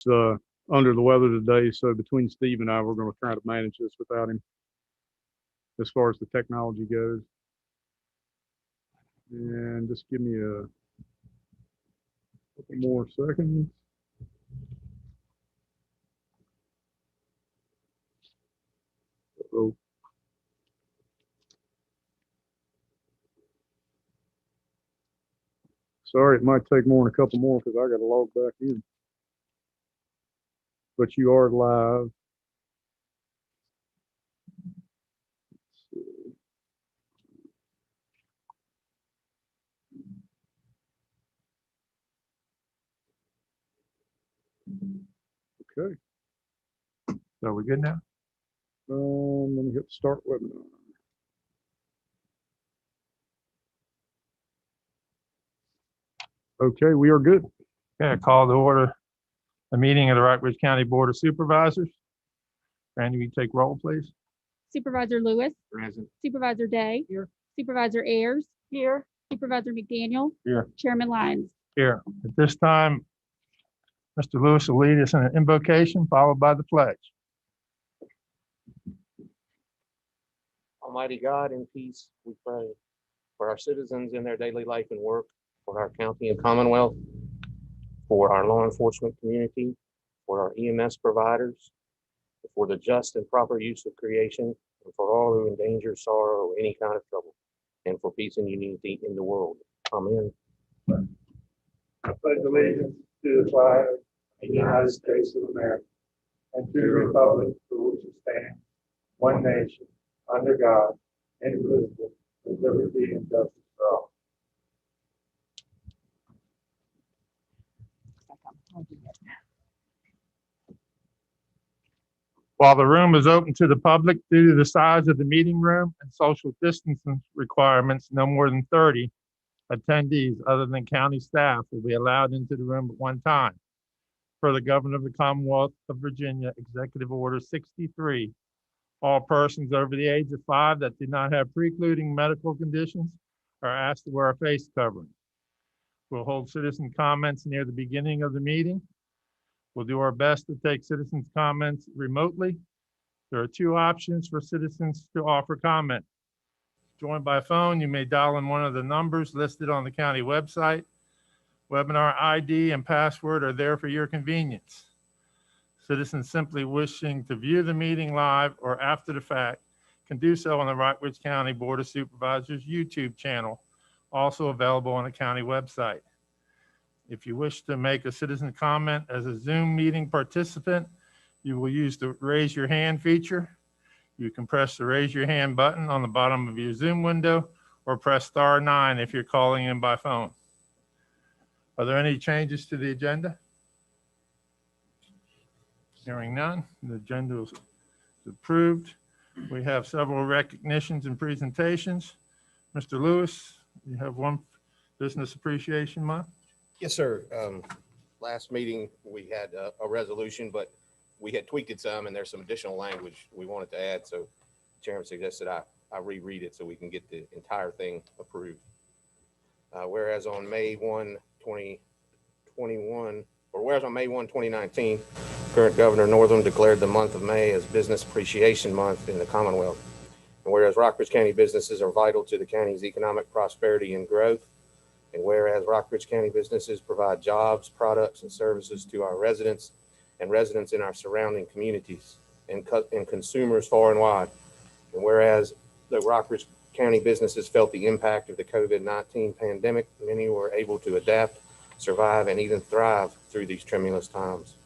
under the weather today, so between Steve and I, we're going to try to manage this without him as far as the technology goes. And just give me a couple more seconds. Uh-oh. Sorry, it might take more than a couple more because I got to log back in. But you are live. Okay. So are we good now? Let me hit start webinar. Okay, we are good. Okay, I call to order the meeting of the Rockbridge County Board of Supervisors. Randy, will you take roll, please? Supervisor Lewis. Present. Supervisor Day. Here. Supervisor Ayers. Here. Supervisor McDaniel. Here. Chairman Lyons. Here. At this time, Mr. Lewis will lead us in an invocation followed by the pledge. Almighty God, in peace, we pray for our citizens in their daily life and work, for our county and commonwealth, for our law enforcement community, for our EMS providers, for the just and proper use of creation, and for all who endanger, sorrow, or any kind of trouble, and for peace and unity in the world. Amen. I pledge allegiance to the flag of the United States of America and to the republic for which it stands, one nation, under God, indivisible, with liberty and justice for all. While the room is open to the public, due to the size of the meeting room and social distancing requirements, no more than 30 attendees other than county staff will be allowed into the room at one time. Per the Governor of the Commonwealth of Virginia, Executive Order 63, all persons over the age of 5 that do not have precluding medical conditions are asked to wear a face covering. We'll hold citizen comments near the beginning of the meeting. We'll do our best to take citizens' comments remotely. There are 2 options for citizens to offer comment. Joined by phone, you may dial in one of the numbers listed on the county website. Webinar ID and password are there for your convenience. Citizens simply wishing to view the meeting live or after the fact can do so on the Rockbridge County Board of Supervisors YouTube channel, also available on the county website. If you wish to make a citizen comment as a Zoom meeting participant, you will use the raise your hand feature. You can press the raise your hand button on the bottom of your Zoom window or press *9 if you're calling in by phone. Are there any changes to the agenda? Hearing none, the agenda is approved. We have several recognitions and presentations. Mr. Lewis, you have one Business Appreciation Month. Yes, sir. Last meeting, we had a resolution, but we had tweaked it some, and there's some additional language we wanted to add. So the chairman suggested I reread it so we can get the entire thing approved. Whereas on May 1, 2021, or whereas on May 1, 2019, current Governor Northam declared the month of May as Business Appreciation Month in the Commonwealth. And whereas Rockbridge County businesses are vital to the county's economic prosperity and growth, and whereas Rockbridge County businesses provide jobs, products, and services to our residents and residents in our surrounding communities and consumers far and wide. And whereas the Rockbridge County businesses felt the impact of the COVID-19 pandemic, many were able to adapt, survive, and even thrive through these tremulous times.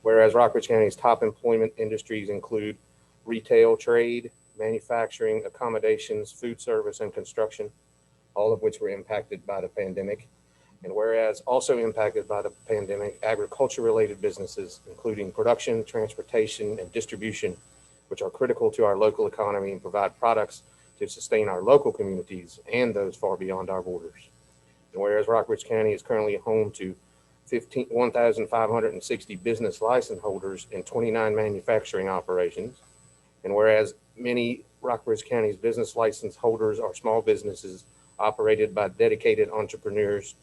Whereas Rockbridge County's top employment industries include retail, trade, manufacturing, accommodations, food service, and construction, all of which were impacted by the pandemic. And whereas also impacted by the pandemic, agriculture-related businesses, including production, transportation, and distribution, which are critical to our local economy and provide products to sustain our local communities and those far beyond our borders. And whereas Rockbridge County is currently home to 1,560 business license holders and 29 manufacturing operations, and whereas many Rockbridge County's business license holders are small businesses operated by dedicated entrepreneurs,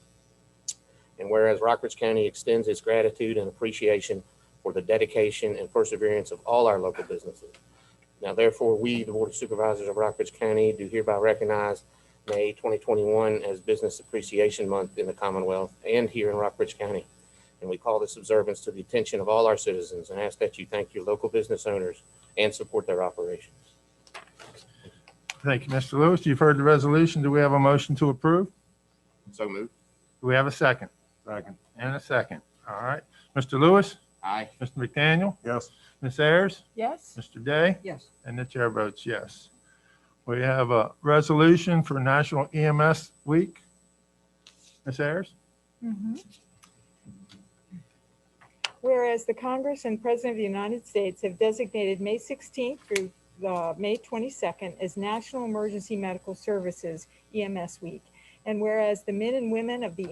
And whereas Rockbridge County extends its gratitude and appreciation for the dedication and perseverance of all our local businesses. Now, therefore, we, the Board of Supervisors of Rockbridge County, do hereby recognize May 2021 as Business Appreciation Month in the Commonwealth and here in Rockbridge County. And we call this observance to the attention of all our citizens and ask that you thank your local business owners and support their operations. Thank you, Mr. Lewis. You've heard the resolution. Do we have a motion to approve? So moved. Do we have a second? Second. And a second. All right. Mr. Lewis, Aye. Mr. McDaniel, Yes. Ms. Ayers, Yes. Mr. Day, Yes. and the chair votes yes. We have a resolution for National EMS Week. Ms. Ayers? Whereas the Congress and President of the United States have designated May 16th through May 22nd as National Emergency Medical Services EMS Week. And whereas the men and women of the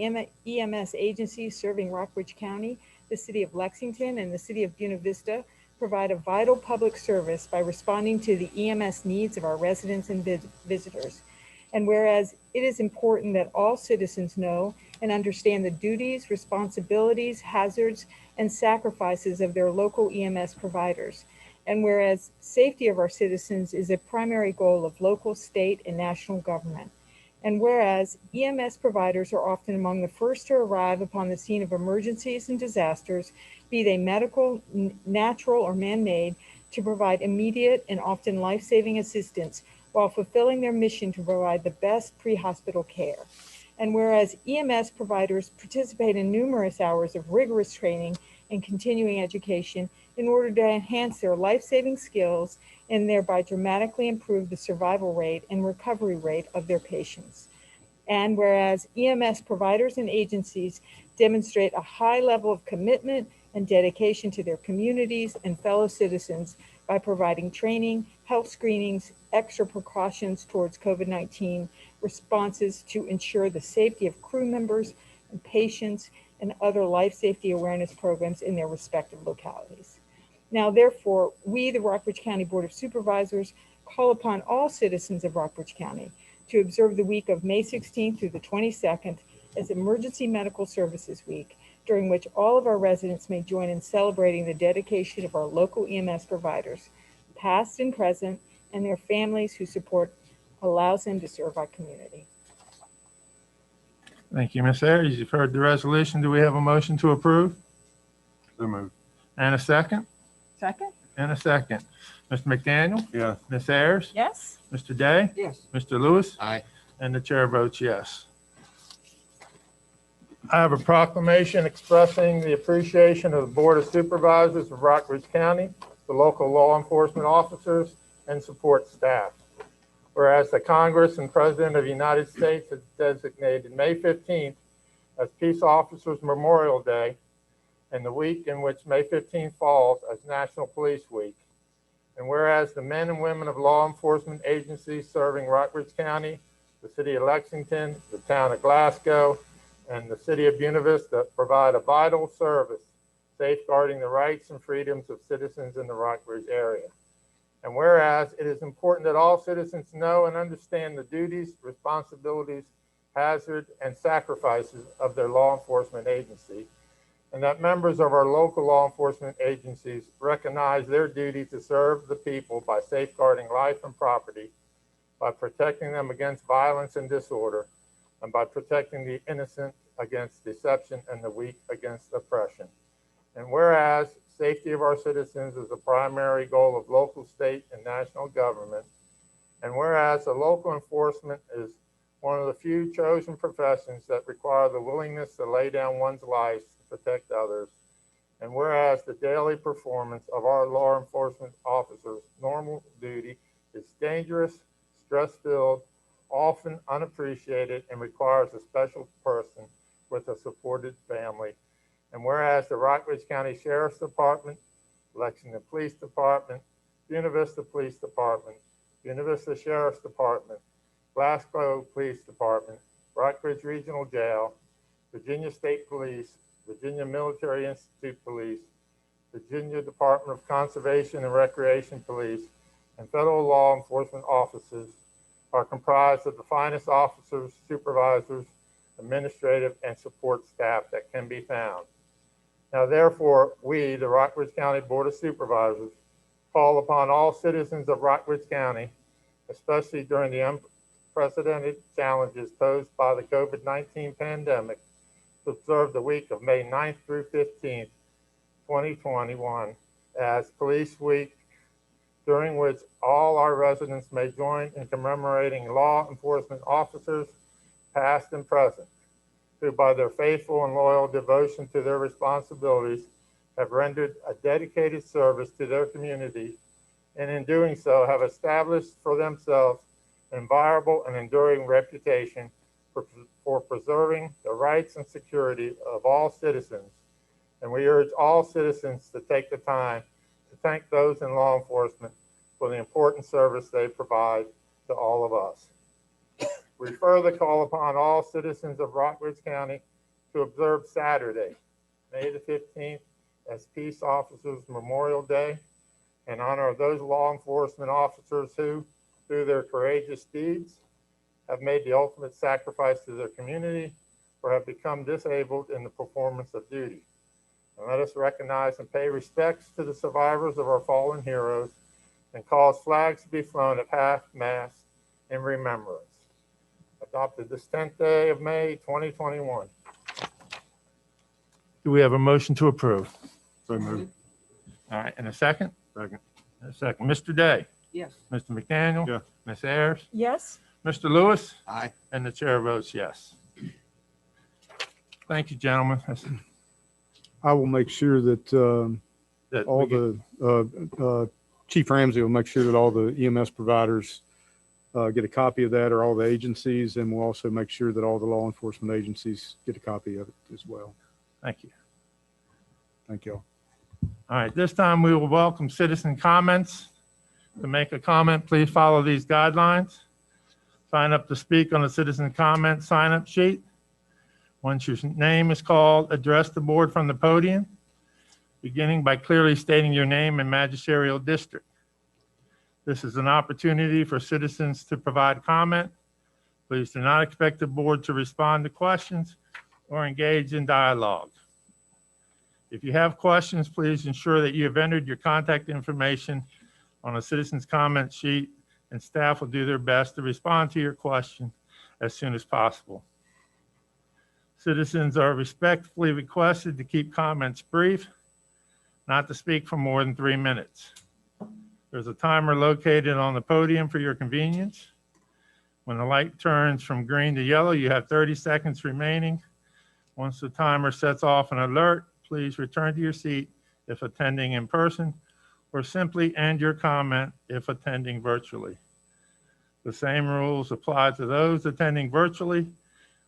EMS agencies serving Rockbridge County, the city of Lexington, and the city of Buena Vista provide a vital public service by responding to the EMS needs of our residents and visitors. And whereas it is important that all citizens know and understand the duties, responsibilities, hazards, and sacrifices of their local EMS providers. And whereas safety of our citizens is a primary goal of local, state, and national government. And whereas EMS providers are often among the first to arrive upon the scene of emergencies and disasters, be they medical, natural, or man-made, to provide immediate and often life-saving assistance while fulfilling their mission to provide the best pre-hospital care. And whereas EMS providers participate in numerous hours of rigorous training and continuing education in order to enhance their life-saving skills and thereby dramatically improve the survival rate and recovery rate of their patients. And whereas EMS providers and agencies demonstrate a high level of commitment and dedication to their communities and fellow citizens by providing training, health screenings, extra precautions towards COVID-19 responses to ensure the safety of crew members and patients and other life safety awareness programs in their respective localities. Now, therefore, we, the Rockbridge County Board of Supervisors, call upon all citizens of Rockbridge County to observe the week of May 16th through the 22nd as Emergency Medical Services Week, during which all of our residents may join in celebrating the dedication of our local EMS providers, past and present, and their families whose support allows them to serve our community. Thank you, Ms. Ayers. You've heard the resolution. Do we have a motion to approve? So moved. And a second? Second? And a second. Mr. McDaniel, Yes. Ms. Ayers, Yes. Mr. Day, Yes. Mr. Lewis, Aye. and the chair votes yes. I have a proclamation expressing the appreciation of the Board of Supervisors of Rockbridge County, the local law enforcement officers, and support staff. Whereas the Congress and President of the United States has designated May 15th as Peace Officers Memorial Day, and the week in which May 15th falls as National Police Week. And whereas the men and women of law enforcement agencies serving Rockbridge County, the city of Lexington, the town of Glasgow, and the city of Buena Vista provide a vital service safeguarding the rights and freedoms of citizens in the Rockbridge area. And whereas it is important that all citizens know and understand the duties, responsibilities, hazards, and sacrifices of their law enforcement agency, and that members of our local law enforcement agencies recognize their duty to serve the people by safeguarding life and property, by protecting them against violence and disorder, and by protecting the innocent against deception and the weak against oppression. And whereas safety of our citizens is a primary goal of local, state, and national government, and whereas the local enforcement is one of the few chosen professions that require the willingness to lay down one's life to protect others, and whereas the daily performance of our law enforcement officers' normal duty is dangerous, stress-filled, often unappreciated, and requires a special person with a supported family. And whereas the Rockbridge County Sheriff's Department, Lexington Police Department, Buena Vista Police Department, Buena Vista Sheriff's Department, Glasgow Police Department, Rockbridge Regional Jail, Virginia State Police, Virginia Military Institute Police, Virginia Department of Conservation and Recreation Police, and federal law enforcement officers are comprised of the finest officers, supervisors, administrative, and support staff that can be found. Now therefore, we, the Rockbridge County Board of Supervisors, call upon all citizens of Rockbridge County, especially during the unprecedented challenges posed by the COVID-19 pandemic, to observe the week of May 9th through 15th, 2021 as Police Week, during which all our residents may join in commemorating law enforcement officers, past and present, who by their faithful and loyal devotion to their responsibilities have rendered a dedicated service to their community, and in doing so have established for themselves an viable and enduring reputation for preserving the rights and security of all citizens. And we urge all citizens to take the time to thank those in law enforcement for the important service they provide to all of us. We further call upon all citizens of Rockbridge County to observe Saturday, May the 15th, as Peace Officers Memorial Day, in honor of those law enforcement officers who, through their courageous deeds, have made the ultimate sacrifice to their community or have become disabled in the performance of duty. And let us recognize and pay respects to the survivors of our fallen heroes and cause flags to be flown at half-mast in remembrance. Adopted this 10th day of May, 2021. Do we have a motion to approve? So moved. All right, and a second? Second. A second. Mr. Day? Yes. Mr. McDaniel? Yeah. Ms. Ayers? Yes, Mr. Lewis? Aye. And the chair votes yes. Thank you, gentlemen. I will make sure that That all we get- the, Chief Ramsey will make sure that all the EMS providers get a copy of that, or all the agencies, and we'll also make sure that all the law enforcement agencies get a copy of it as well. Thank you. Thank you all. All right, this time we will welcome citizen comments. To make a comment, please follow these guidelines. Sign up to speak on the citizen comment sign-up sheet. Once your name is called, address the board from the podium, beginning by clearly stating your name and magisterial district. This is an opportunity for citizens to provide comment. Please do not expect the board to respond to questions or engage in dialogue. If you have questions, please ensure that you have entered your contact information on a citizen's comment sheet, and staff will do their best to respond to your question as soon as possible. Citizens are respectfully requested to keep comments brief, not to speak for more than 3 minutes. There's a timer located on the podium for your convenience. When the light turns from green to yellow, you have 30 seconds remaining. Once the timer sets off an alert, please return to your seat if attending in person, or simply end your comment if attending virtually. The same rules apply to those attending virtually.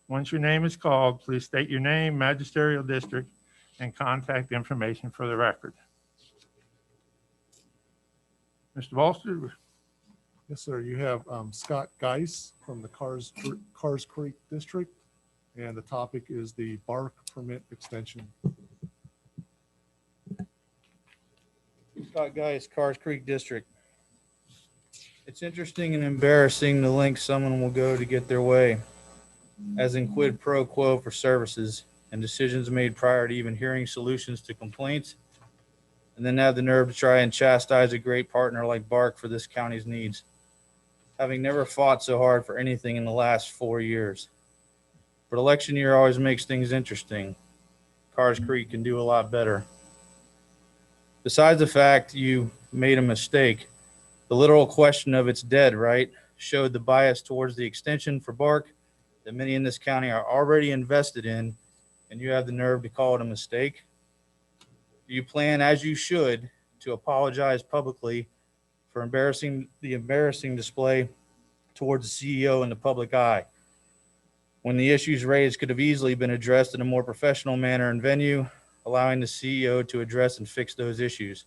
Once your name is called, please state your name, magisterial district, and contact information for the record. Mr. Bolster? Yes, sir. You have Scott Geis from the Cars Creek District, and the topic is the BARC permit extension. Scott Guys, Cars Creek District. It's interesting and embarrassing the lengths someone will go to get their way, as in quid pro quo for services and decisions made prior to even hearing solutions to complaints, and then have the nerve to try and chastise a great partner like BARC for this county's needs, having never fought so hard for anything in the last 4 years. But election year always makes things interesting. Cars Creek can do a lot better. Besides the fact you made a mistake, the literal question of it's dead, right, showed the bias towards the extension for BARC that many in this county are already invested in, and you have the nerve to call it a mistake. You plan, as you should, to apologize publicly for the embarrassing display towards the CEO in the public eye, when the issues raised could have easily been addressed in a more professional manner and venue, allowing the CEO to address and fix those issues.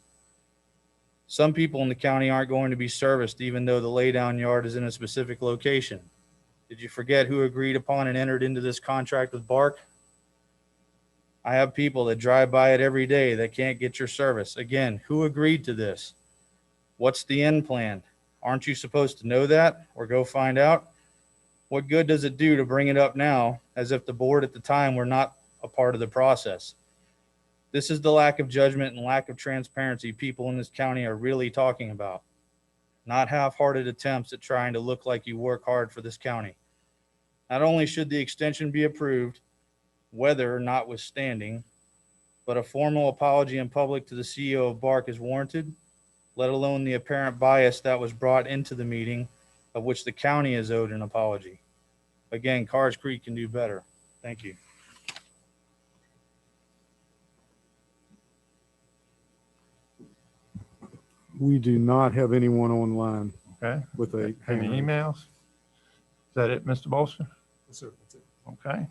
Some people in the county aren't going to be serviced even though the laydown yard is in a specific location. Did you forget who agreed upon and entered into this contract with BARC? I have people that drive by it every day that can't get your service. Again, who agreed to this? What's the end plan? Aren't you supposed to know that or go find out? What good does it do to bring it up now as if the board at the time were not a part of the process? This is the lack of judgment and lack of transparency people in this county are really talking about, not half-hearted attempts at trying to look like you work hard for this county. Not only should the extension be approved, weather notwithstanding, but a formal apology in public to the CEO of Bark is warranted, let alone the apparent bias that was brought into the meeting, of which the county is owed an apology. Again, Carrs Creek can do better. Thank you. We do not have anyone online Okay. with a hand Any raised. emails? Is that it, Mr. Bolster? Yes, sir. That's it. Okay.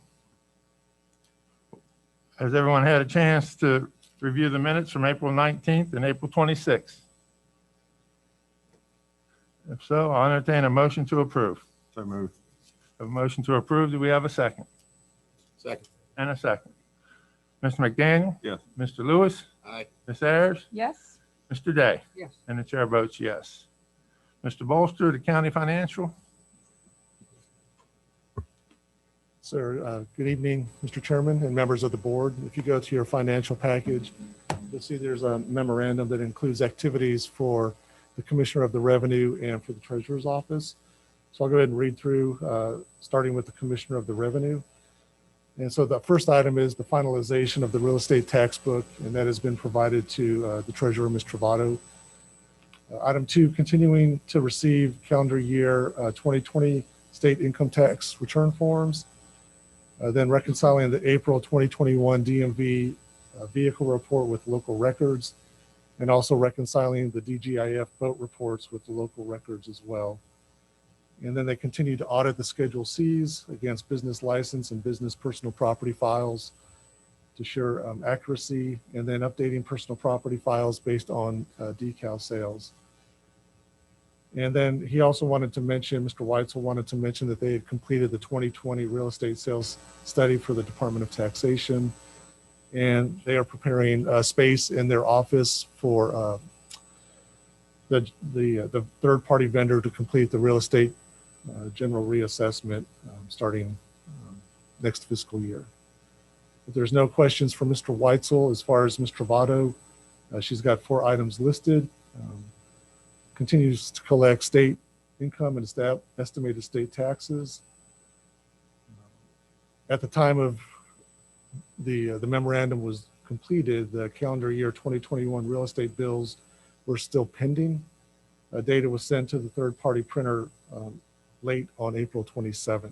Has everyone had a chance to review the minutes from April 19th and April 26th? If so, I'll entertain a motion to approve. So moved. A motion to approve. Do we have a second? Second. And a second. Mr. McDaniel? Yes. Mr. Lewis? Aye. Ms. Ayers? Yes. Mr. Day? Yes. And the chair votes yes. Mr. Bolster, the county financial? Sir, good evening, Mr. Chairman and members of the board. If you go to your financial package, you'll see there's a memorandum that includes activities for the Commissioner of the Revenue and for the Treasurer's Office. So I'll go ahead and read through, starting with the Commissioner of the Revenue. And so the first item is the finalization of the real estate tax book, and that has been provided to the Treasurer, Ms. Travato. Item 2, continuing to receive calendar year 2020 state income tax return forms. Then reconciling the April 2021 DMV vehicle report with local records, and also reconciling the DGIF boat reports with the local records as well. And then they continue to audit the Schedule Cs against business license and business personal property files to assure accuracy, and then updating personal property files based on decal sales. And then he also wanted to mention, Mr. Weitzel wanted to mention that they had completed the 2020 real estate sales study for the Department of Taxation, and they are preparing space in their office for the third-party vendor to complete the real estate general reassessment starting next fiscal year. If there's no questions for Mr. Weitzel, as far as Ms. Travato, she's got 4 items listed. Continues to collect state income and estimated state taxes. At the time of the memorandum was completed, the calendar year 2021 real estate bills were still pending. Data was sent to the third-party printer late on April 27th.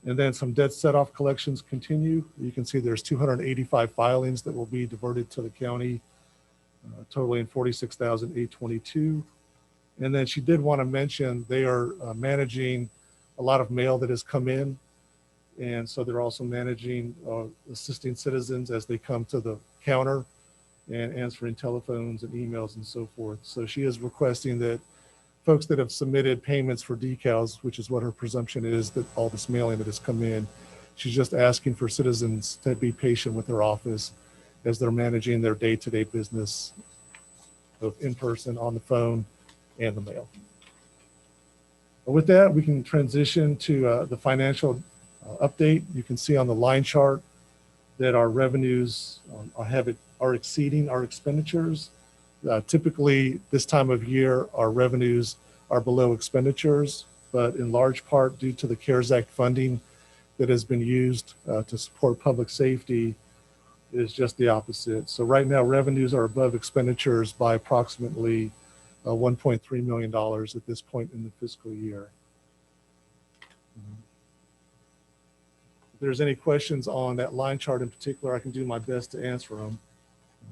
And then some debt set-off collections continue. You can see there's 285 filings that will be diverted to the county, totaling $46,822. And then she did want to mention they are managing a lot of mail that has come in. And so they're also managing, assisting citizens as they come to the counter and answering telephones and emails and so forth. So she is requesting that folks that have submitted payments for decals, which is what her presumption is, that all this mailing that has come in, she's just asking for citizens to be patient with her office as they're managing their day-to-day business, both in person, on the phone, and the mail. But with that, we can transition to the financial update. You can see on the line chart that our revenues are exceeding our expenditures. Typically, this time of year, our revenues are below expenditures, but in large part due to the CARES Act funding that has been used to support public safety, it is just the opposite. So right now, revenues are above expenditures by approximately $1.3 million at this point in the fiscal year. If there's any questions on that line chart in particular, I can do my best to answer them.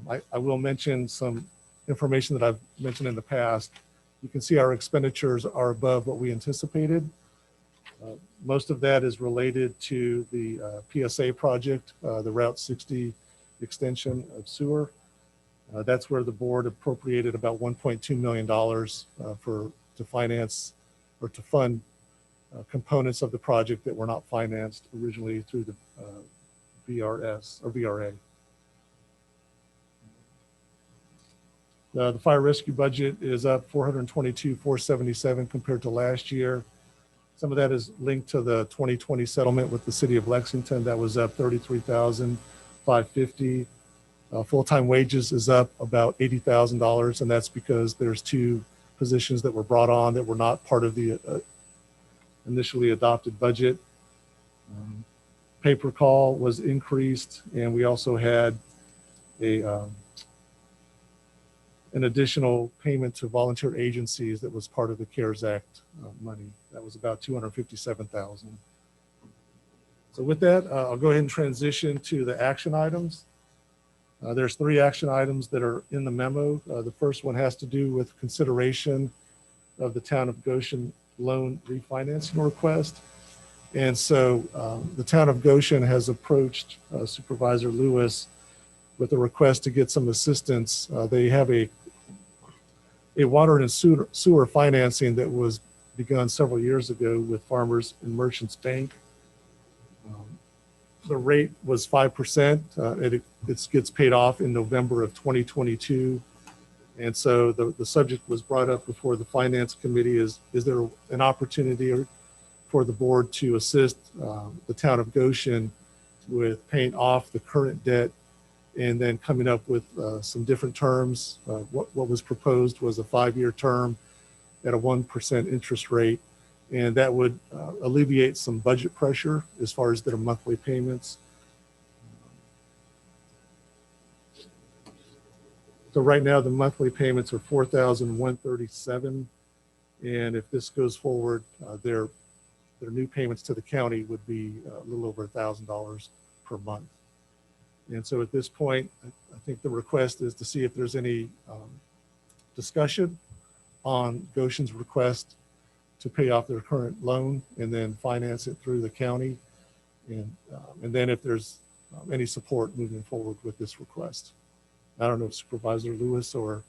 I will mention some information that I've mentioned in the past. You can see our expenditures are above what we anticipated. Most of that is related to the PSA project, the Route 60 extension of sewer. That's where the board appropriated about $1.2 million to finance or to fund components of the project that were not financed originally through the VRS or VRA. The fire rescue budget is up $422,477 compared to last year. Some of that is linked to the 2020 settlement with the city of Lexington. That was up $33,550. Full-time wages is up about $80,000, and that's because there's 2 positions that were brought on that were not part of the initially adopted budget. Pay per call was increased, and we also had an additional payment to volunteer agencies that was part of the CARES Act money. That was about $257,000. So with that, I'll go ahead and transition to the action items. There's 3 action items that are in the memo. The first one has to do with consideration of the town of Goshen loan refinancing request. And so the town of Goshen has approached Supervisor Lewis with a request to get some assistance. They have a water and sewer financing that was begun several years ago with Farmers and Merchants Bank. The rate was 5%. It gets paid off in November of 2022. And so the subject was brought up before the Finance Committee is there an opportunity for the board to assist the town of Goshen with paying off the current debt and then coming up with some different terms. What was proposed was a 5-year term at a 1% interest rate, and that would alleviate some budget pressure as far as their monthly payments. So right now the monthly payments are $4,137, and if this goes forward, their new payments to the county would be a little over $1,000 per month. And so at this point, I think the request is to see if there's any discussion on Goshen's request to pay off their current loan and then finance it through the county. And then if there's any support moving forward with this request. I don't know if Supervisor Lewis or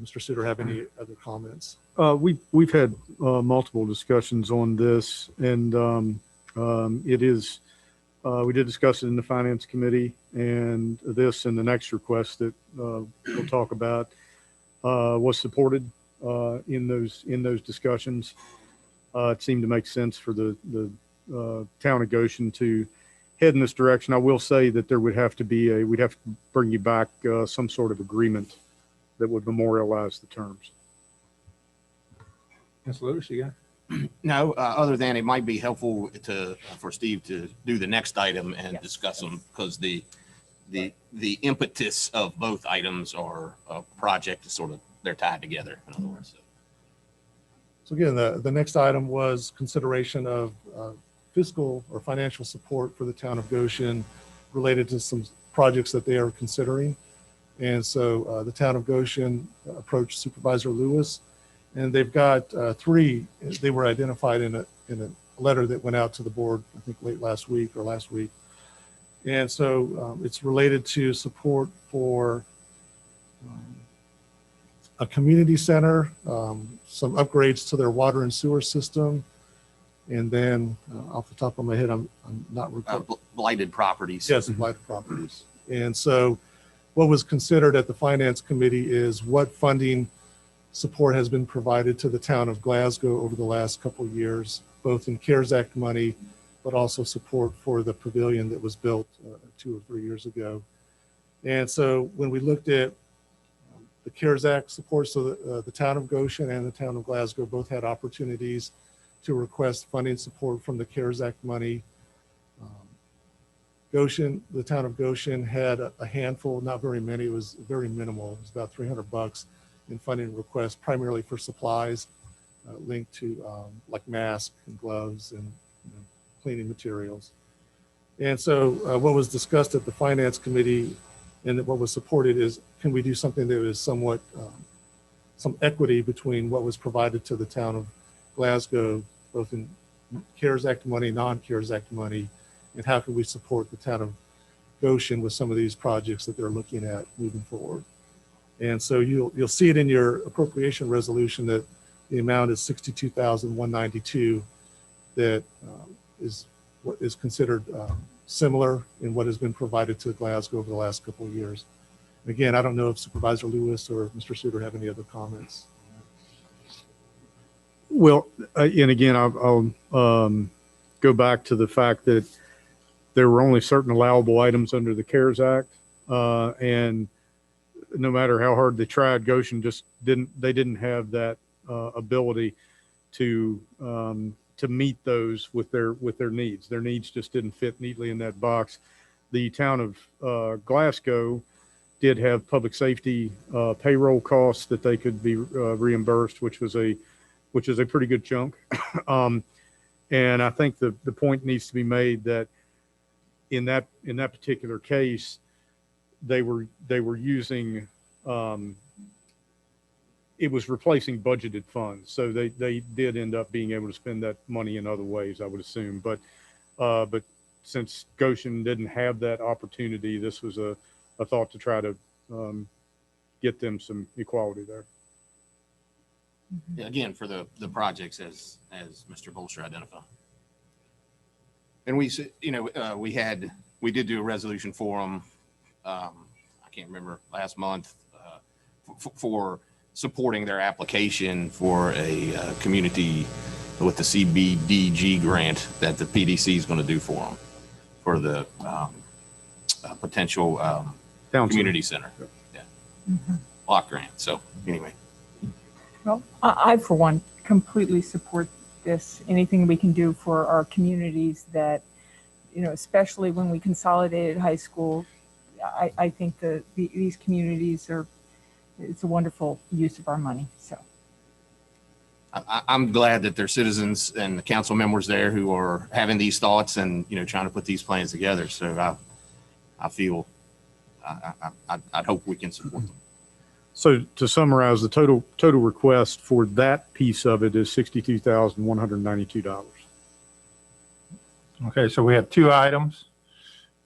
Mr. Suter have any other comments. We've had multiple discussions on this, and it is, we did discuss it in the Finance Committee, and this and the next request that we'll talk about was supported in those discussions. It seemed to make sense for the town of Goshen to head in this direction. I will say that there would have to be we'd have to bring you back some sort of agreement that would memorialize the terms. Ms. Lewis, you got? No, other than it might be helpful for Steve to do the next item and discuss them, because the impetus of both items are a project is sort of, they're tied together, in other words. So again, the next item was consideration of fiscal or financial support for the town of Goshen related to some projects that they are considering. And so the town of Goshen approached Supervisor Lewis, and they've got 3. They were identified in a letter that went out to the board, I think late last week. And so it's related to support for a community center, some upgrades to their water and sewer system, and then off the top of my head, I'm not recalling. Blighted properties. Yes, blighted properties. And so what was considered at the Finance Committee is what funding support has been provided to the town of Glasgow over the last couple of years, both in CARES Act money, but also support for the pavilion that was built 2 or 3 years ago. And so when we looked at the CARES Act support, so the town of Goshen and the town of Glasgow both had opportunities to request funding support from the CARES Act money. Goshen, the town of Goshen had a handful, not very many, it was very minimal. It was about $300 in funding requests, primarily for supplies linked to like masks and gloves and cleaning materials. And so what was discussed at the Finance Committee and what was supported is, can we do something that is somewhat, some equity between what was provided to the town of Glasgow, both in CARES Act money, non-CARES Act money, and how can we support the town of Goshen with some of these projects that they're looking at moving forward. And so you'll see it in your appropriation resolution that the amount is $62,192 that is what is considered similar in what has been provided to Glasgow over the last couple of years. Again, I don't know if Supervisor Lewis or Mr. Suter have any other comments. Well, and again, I'll go back to the fact that there were only certain allowable items under the CARES Act. And no matter how hard they tried, Goshen just didn't have that ability to meet those with their needs. Their needs just didn't fit neatly in that box. The town of Glasgow did have public safety payroll costs that they could be reimbursed, which is a pretty good chunk. And I think the point needs to be made that in that particular case, they were using it was replacing budgeted funds, so they did end up being able to spend that money in other ways, I would assume. But since Goshen didn't have that opportunity, this was a thought to try to get them some equality there. Yeah, again, for the projects as Mr. Bolster identified. And we did do a resolution for them. I can't remember, last month for supporting their application for a community with the CBDG grant that the PDC is going to do for them for the potential community center. Yeah. Block grant. So anyway. Well, I, for one, completely support this. Anything we can do for our communities that, especially when we consolidated high school, I think these communities it's a wonderful use of our money. So I'm glad that there's citizens and the council members there who are having these thoughts and, trying to put these plans together. So I feel, I'd hope we can support them. So to summarize, the total request for that piece of it is $62,192. Okay, so we have two items.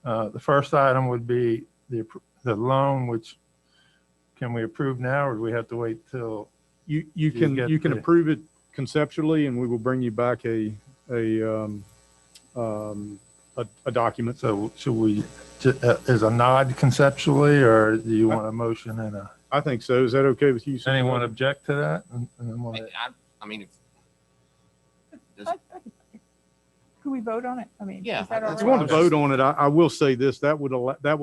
The first item would be the loan, which can we approve now, or do we have to wait till? You can approve it conceptually, and we will bring you back a document. So should we, is a nod conceptually, or do you want a motion and a? I think so. Is that okay with you? Does anyone object to that? I mean, could we vote on it? I mean, Yeah, is that all If right? you want to vote on it, I will say this, that would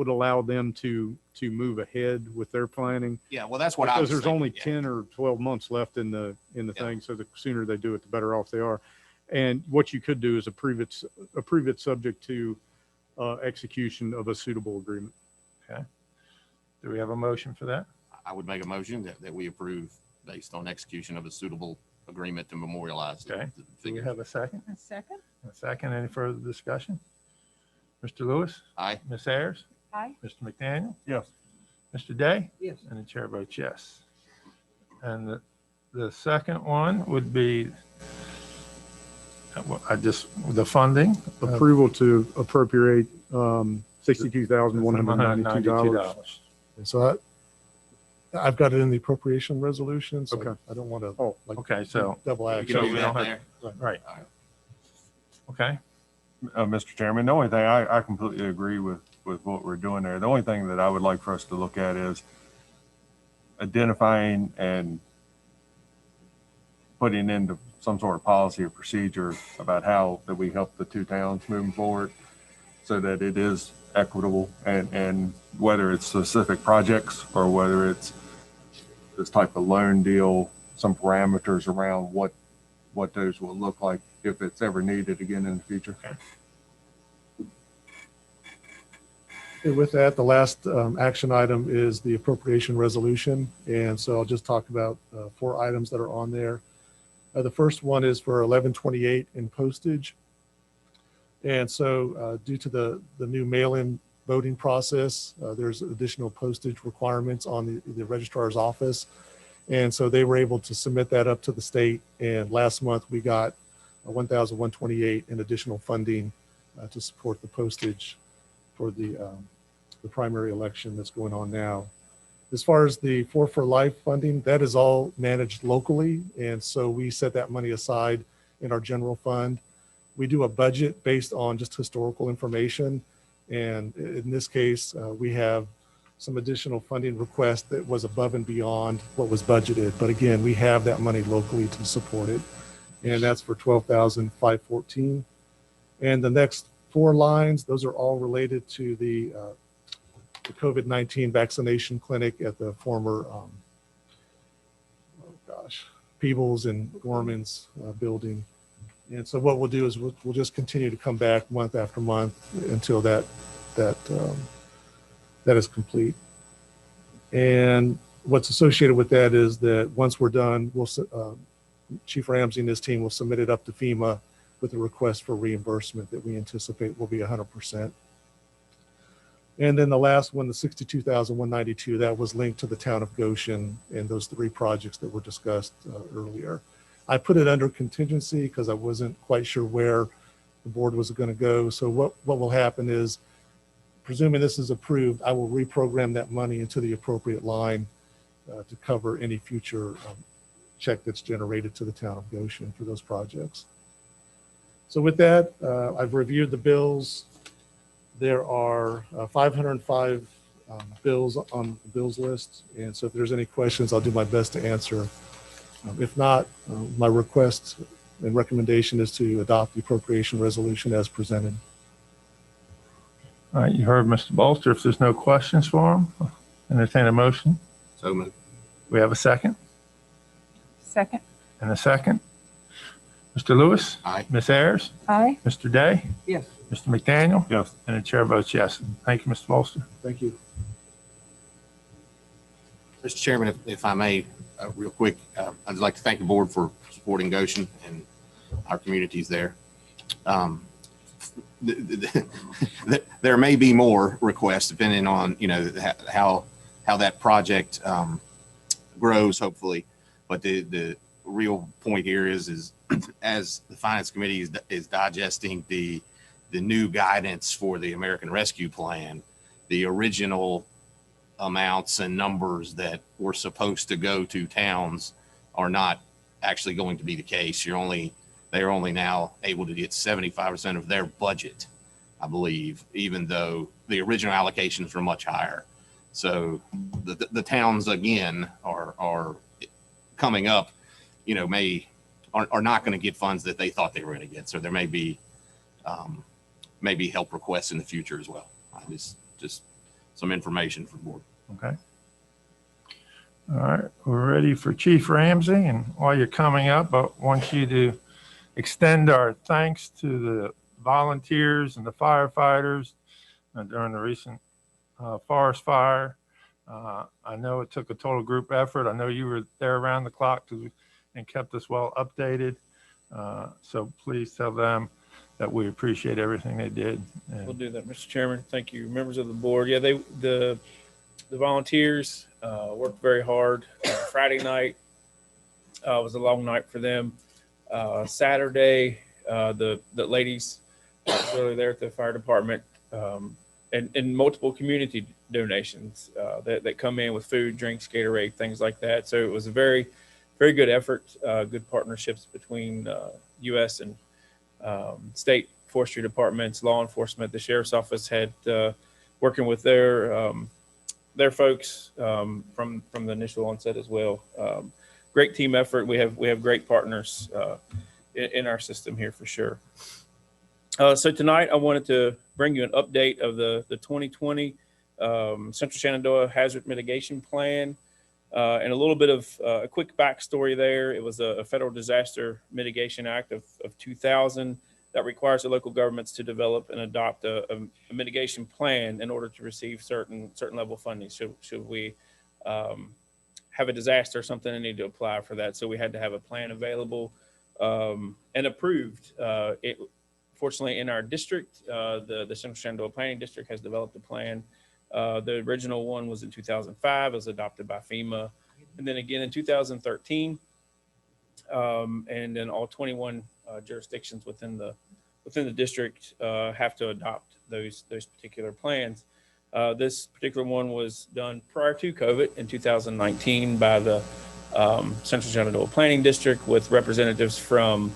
allow them to move ahead with their planning. yeah, well, that's what I was Because there's thinking, only yeah. 10 or 12 months left in the Yeah. thing. So the sooner they do it, the better off they are. And what you could do is approve it subject to execution of a suitable agreement. Okay. Do we have a motion for that? I would make a motion that we approve based on execution of a suitable agreement to memorialize. Okay. the Do we figure. have a second? A second? A second. Any further discussion? Mr. Lewis? Aye. Ms. Ayers? Aye. Mr. McDaniel? Yes. Mr. Day? Yes. And the chair votes yes. And the second one would be, the funding. Approval to appropriate $62,192. And so I've got it in the appropriation resolution, so Okay. I don't want to Oh, Okay, so, double You act. can So do we that don't there. right. All right. Okay. Mr. Chairman, the only thing I completely agree with what we're doing there. The only thing that I would like for us to look at is identifying and putting into some sort of policy or procedure about how that we help the two towns moving forward so that it is equitable, and whether it's specific projects or whether it's this type of loan deal, some parameters around what those will look like if it's ever needed again in the future. And with that, the last action item is the appropriation resolution. And so I'll just talk about 4 items that are on there. The first one is for 1128 in postage. And so due to the new mail-in voting process, there's additional postage requirements on the registrar's office. And so they were able to submit that up to the state. And last month we got 1,128 in additional funding to support the postage for the primary election that's going on now. As far as the 4 for Life funding, that is all managed locally. And so we set that money aside in our general fund. We do a budget based on just historical information. And in this case, we have some additional funding request that was above and beyond what was budgeted. But again, we have that money locally to support it. and that's for $12,514. And the next 4 lines, those are all related to the COVID-19 vaccination clinic at the former, Peebles and Gorman's building. And so what we'll do is we'll just continue to come back month after month until that is complete. And what's associated with that is that once we're done, Chief Ramsey and his team will submit it up to FEMA with a request for reimbursement that we anticipate will be 100%. And then the last one, the $62,192, that was linked to the town of Goshen and those 3 projects that were discussed earlier. I put it under contingency because I wasn't quite sure where the board was going to go. So what will happen is, presuming this is approved, I will reprogram that money into the appropriate line to cover any future check that's generated to the town of Goshen for those projects. So with that, I've reviewed the bills. There are 505 bills on the bills list. And so if there's any questions, I'll do my best to answer. If not, my request and recommendation is to adopt the appropriation resolution as presented. All right, you heard Mr. Bolster. If there's no questions for him, entertain a motion. So moved. We have a second Second. and a second. Mr. Lewis? Aye. Ms. Ayers? Aye. Mr. Day? Yes. Mr. McDaniel? Yes. And the chair votes yes. Thank you, Mr. Bolster. Thank you. Mr. Chairman, if I may, real quick, I'd like to thank the board for supporting Goshen and our communities there. There may be more requests depending on, how that project grows, hopefully. But the real point here is as the Finance Committee is digesting the new guidance for the American Rescue Plan, the original amounts and numbers that were supposed to go to towns are not actually going to be the case. They are only now able to get 75% of their budget, I believe, even though the original allocations were much higher. So the towns again are coming up, are not going to get funds that they thought they were going to get. So there may be help requests in the future as well. Just some information for the board. Okay. All right, we're ready for Chief Ramsey. And while you're coming up, I want you to extend our thanks to the volunteers and the firefighters during the recent forest fire. I know it took a total group effort. I know you were there around the clock and kept us well updated. So please tell them that we appreciate everything they did. And we'll do that, Mr. Chairman. Thank you, members of the board. Yeah, the volunteers worked very hard. Friday night was a long night for them. Saturday, the ladies really there at the fire department and multiple community donations that come in with food, drinks, Gatorade, things like that. So it was a very, very good effort, good partnerships between U.S. and state forestry departments, law enforcement. The sheriff's office had working with their folks from the initial onset as well. Great team effort. We have great partners in our system here for sure. So tonight I wanted to bring you an update of the 2020 Central Shenandoah Hazard Mitigation Plan and a little bit of a quick backstory there. It was a Federal Disaster Mitigation Act of 2000 that requires the local governments to develop and adopt a mitigation plan in order to receive certain level funding. Should we have a disaster or something, and need to apply for that. So we had to have a plan available and approved. Fortunately, in our district, the Central Shenandoah Planning District has developed a plan. The original one was in 2005. It was adopted by FEMA. And then again in 2013. And then all 21 jurisdictions within the district have to adopt those particular plans. This particular one was done prior to COVID in 2019 by the Central Shenandoah Planning District with representatives from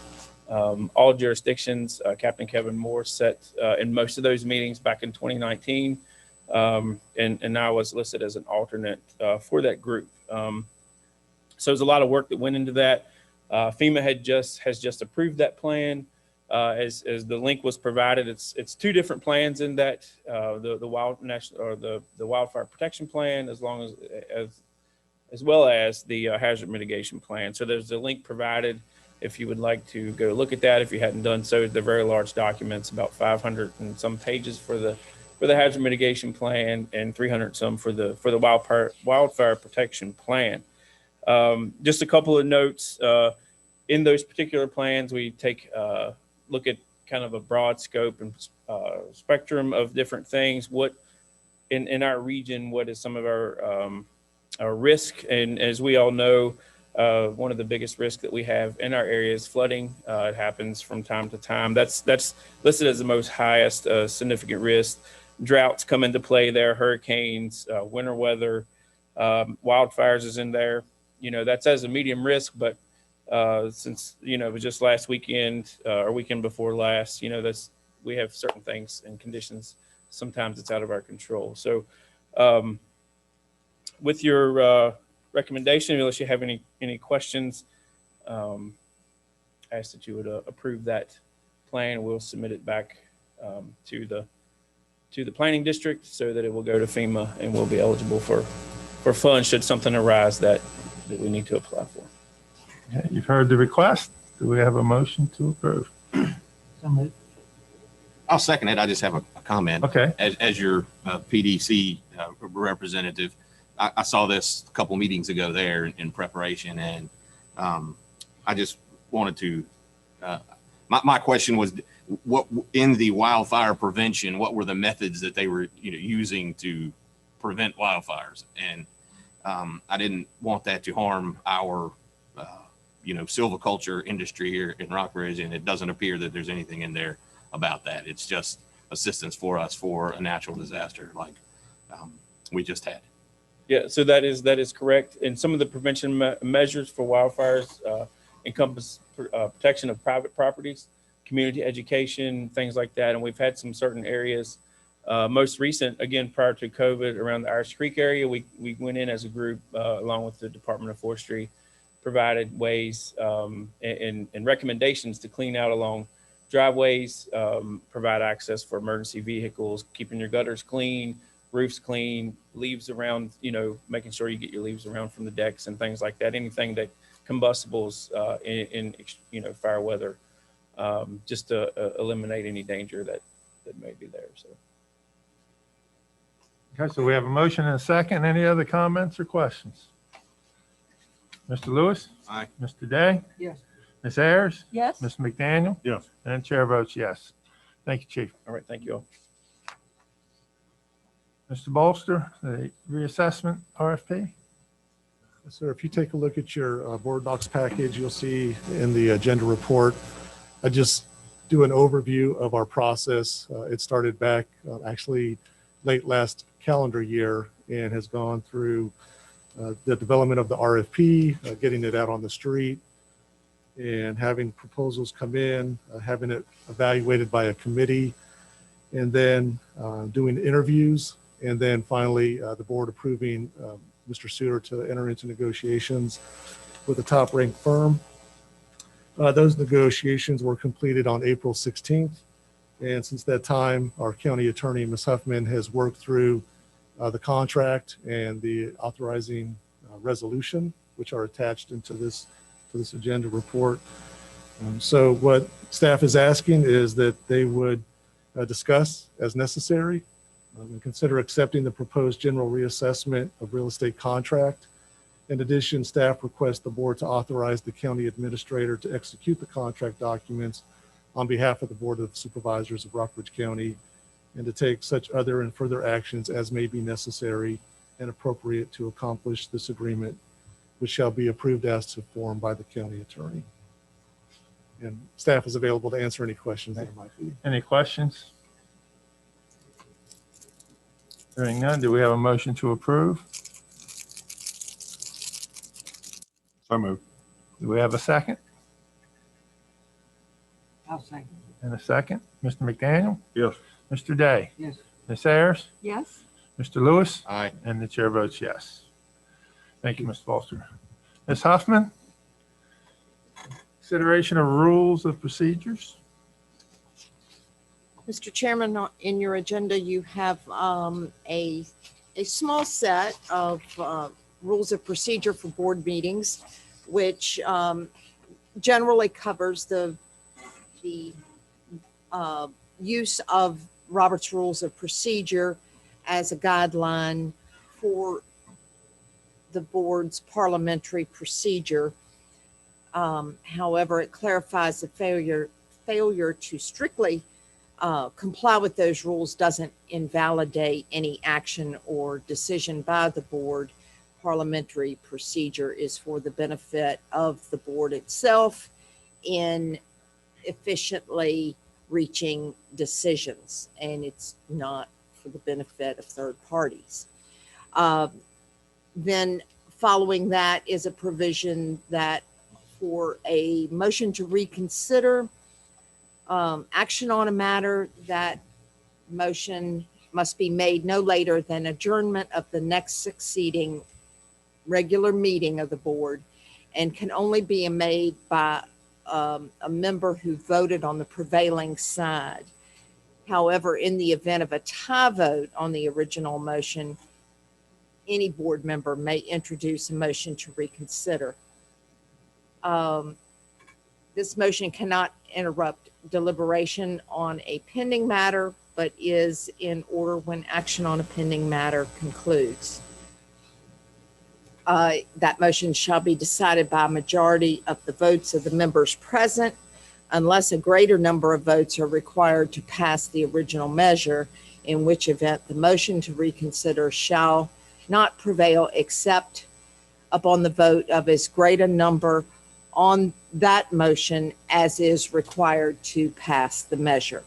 all jurisdictions. Captain Kevin Moore sat in most of those meetings back in 2019, and I was listed as an alternate for that group. So there's a lot of work that went into that. FEMA has just approved that plan. As the link was provided, it's two different plans in that the wildfire protection plan, as well as the hazard mitigation plan. So there's a link provided if you would like to go look at that. If you hadn't done so, they're very large documents, about 500 and some pages for the hazard mitigation plan and 300 some for the wildfire protection plan. Just a couple of notes. In those particular plans, we take look at kind of a broad scope and spectrum of different things. What in our region, what is some of our risk? And as we all know, one of the biggest risks that we have in our area is flooding. It happens from time to time. That's listed as the most highest significant risk. Droughts come into play there, hurricanes, winter weather, wildfires is in there. That's as a medium risk, but since it was just last weekend or weekend before last, we have certain things and conditions. Sometimes it's out of our control. So with your recommendation, unless you have any questions, I ask that you would approve that plan. We'll submit it back to the planning district so that it will go to FEMA and we'll be eligible for funds should something arise that we need to apply for. Okay, you've heard the request. Do we have a motion to approve? I'll second it. I just have a comment. Okay. As your PDC representative, I saw this a couple meetings ago there in preparation, and I just wanted to. My question was, what in the wildfire prevention? What were the methods that they were using to prevent wildfires? And I didn't want that to harm our silviculture industry here in Rockbridge, and it doesn't appear that there's anything in there about that. It's just assistance for us for a natural disaster like we just had. Yeah, so that is correct. And some of the prevention measures for wildfires encompass protection of private properties, community education, things like that. And we've had some certain areas, most recent, again, prior to COVID, around the Irish Creek area, we went in as a group along with the Department of Forestry, provided ways and recommendations to clean out along driveways, provide access for emergency vehicles, keeping your gutters clean, roofs clean, leaves around, making sure you get your leaves around from the decks and things like that. Anything that combustibles in fire weather, just to eliminate any danger that may be there. So. Okay, so we have a motion and a second. Any other comments or questions? Mr. Lewis? Aye. Mr. Day? Yes. Ms. Ayers? Yes. Ms. McDaniel? Yes. And chair votes yes. Thank you, Chief. All right, thank you all. Mr. Bolster, the reassessment RFP? Sir, if you take a look at your board docs package, you'll see in the agenda report, I just do an overview of our process. It started back actually late last calendar year and has gone through the development of the RFP, getting it out on the street, and having proposals come in, having it evaluated by a committee, and then doing interviews, and then finally the board approving Mr. Suter to enter into negotiations with a top-ranked firm. Those negotiations were completed on April 16th. And since that time, our county attorney, Ms. Huffman, has worked through the contract and the authorizing resolution, which are attached into this agenda report. So what staff is asking is that they would discuss as necessary and consider accepting the proposed general reassessment of real estate contract. In addition, staff requests the board to authorize the county administrator to execute the contract documents on behalf of the Board of Supervisors of Rockbridge County, and to take such other and further actions as may be necessary and appropriate to accomplish this agreement, which shall be approved as to form by the county attorney. And staff is available to answer any questions there might be. Any questions? Hearing none, do we have a motion to approve? So moved. Do we have a second? I'll second. And a second? Mr. McDaniel? Yes. Mr. Day? Yes. Ms. Ayers? Yes. Mr. Lewis? Aye. And the chair votes yes. Thank you, Mr. Foster. Ms. Huffman? Consideration of rules of procedures. Mr. Chairman, in your agenda, you have a small set of rules of procedure for board meetings, which generally covers the use of Robert's Rules of Procedure as a guideline for the board's parliamentary procedure. However, it clarifies the failure to strictly comply with those rules doesn't invalidate any action or decision by the board. Parliamentary procedure is for the benefit of the board itself in efficiently reaching decisions, and it's not for the benefit of third parties. Then following that is a provision that for a motion to reconsider action on a matter, that motion must be made no later than adjournment of the next succeeding regular meeting of the board, and can only be made by a member who voted on the prevailing side. However, in the event of a tie vote on the original motion, any board member may introduce a motion to reconsider. This motion cannot interrupt deliberation on a pending matter, but is in order when action on a pending matter concludes. That motion shall be decided by a majority of the votes of the members present, unless a greater number of votes are required to pass the original measure, in which event the motion to reconsider shall not prevail except upon the vote of as great a number on that motion as is required to pass the measure.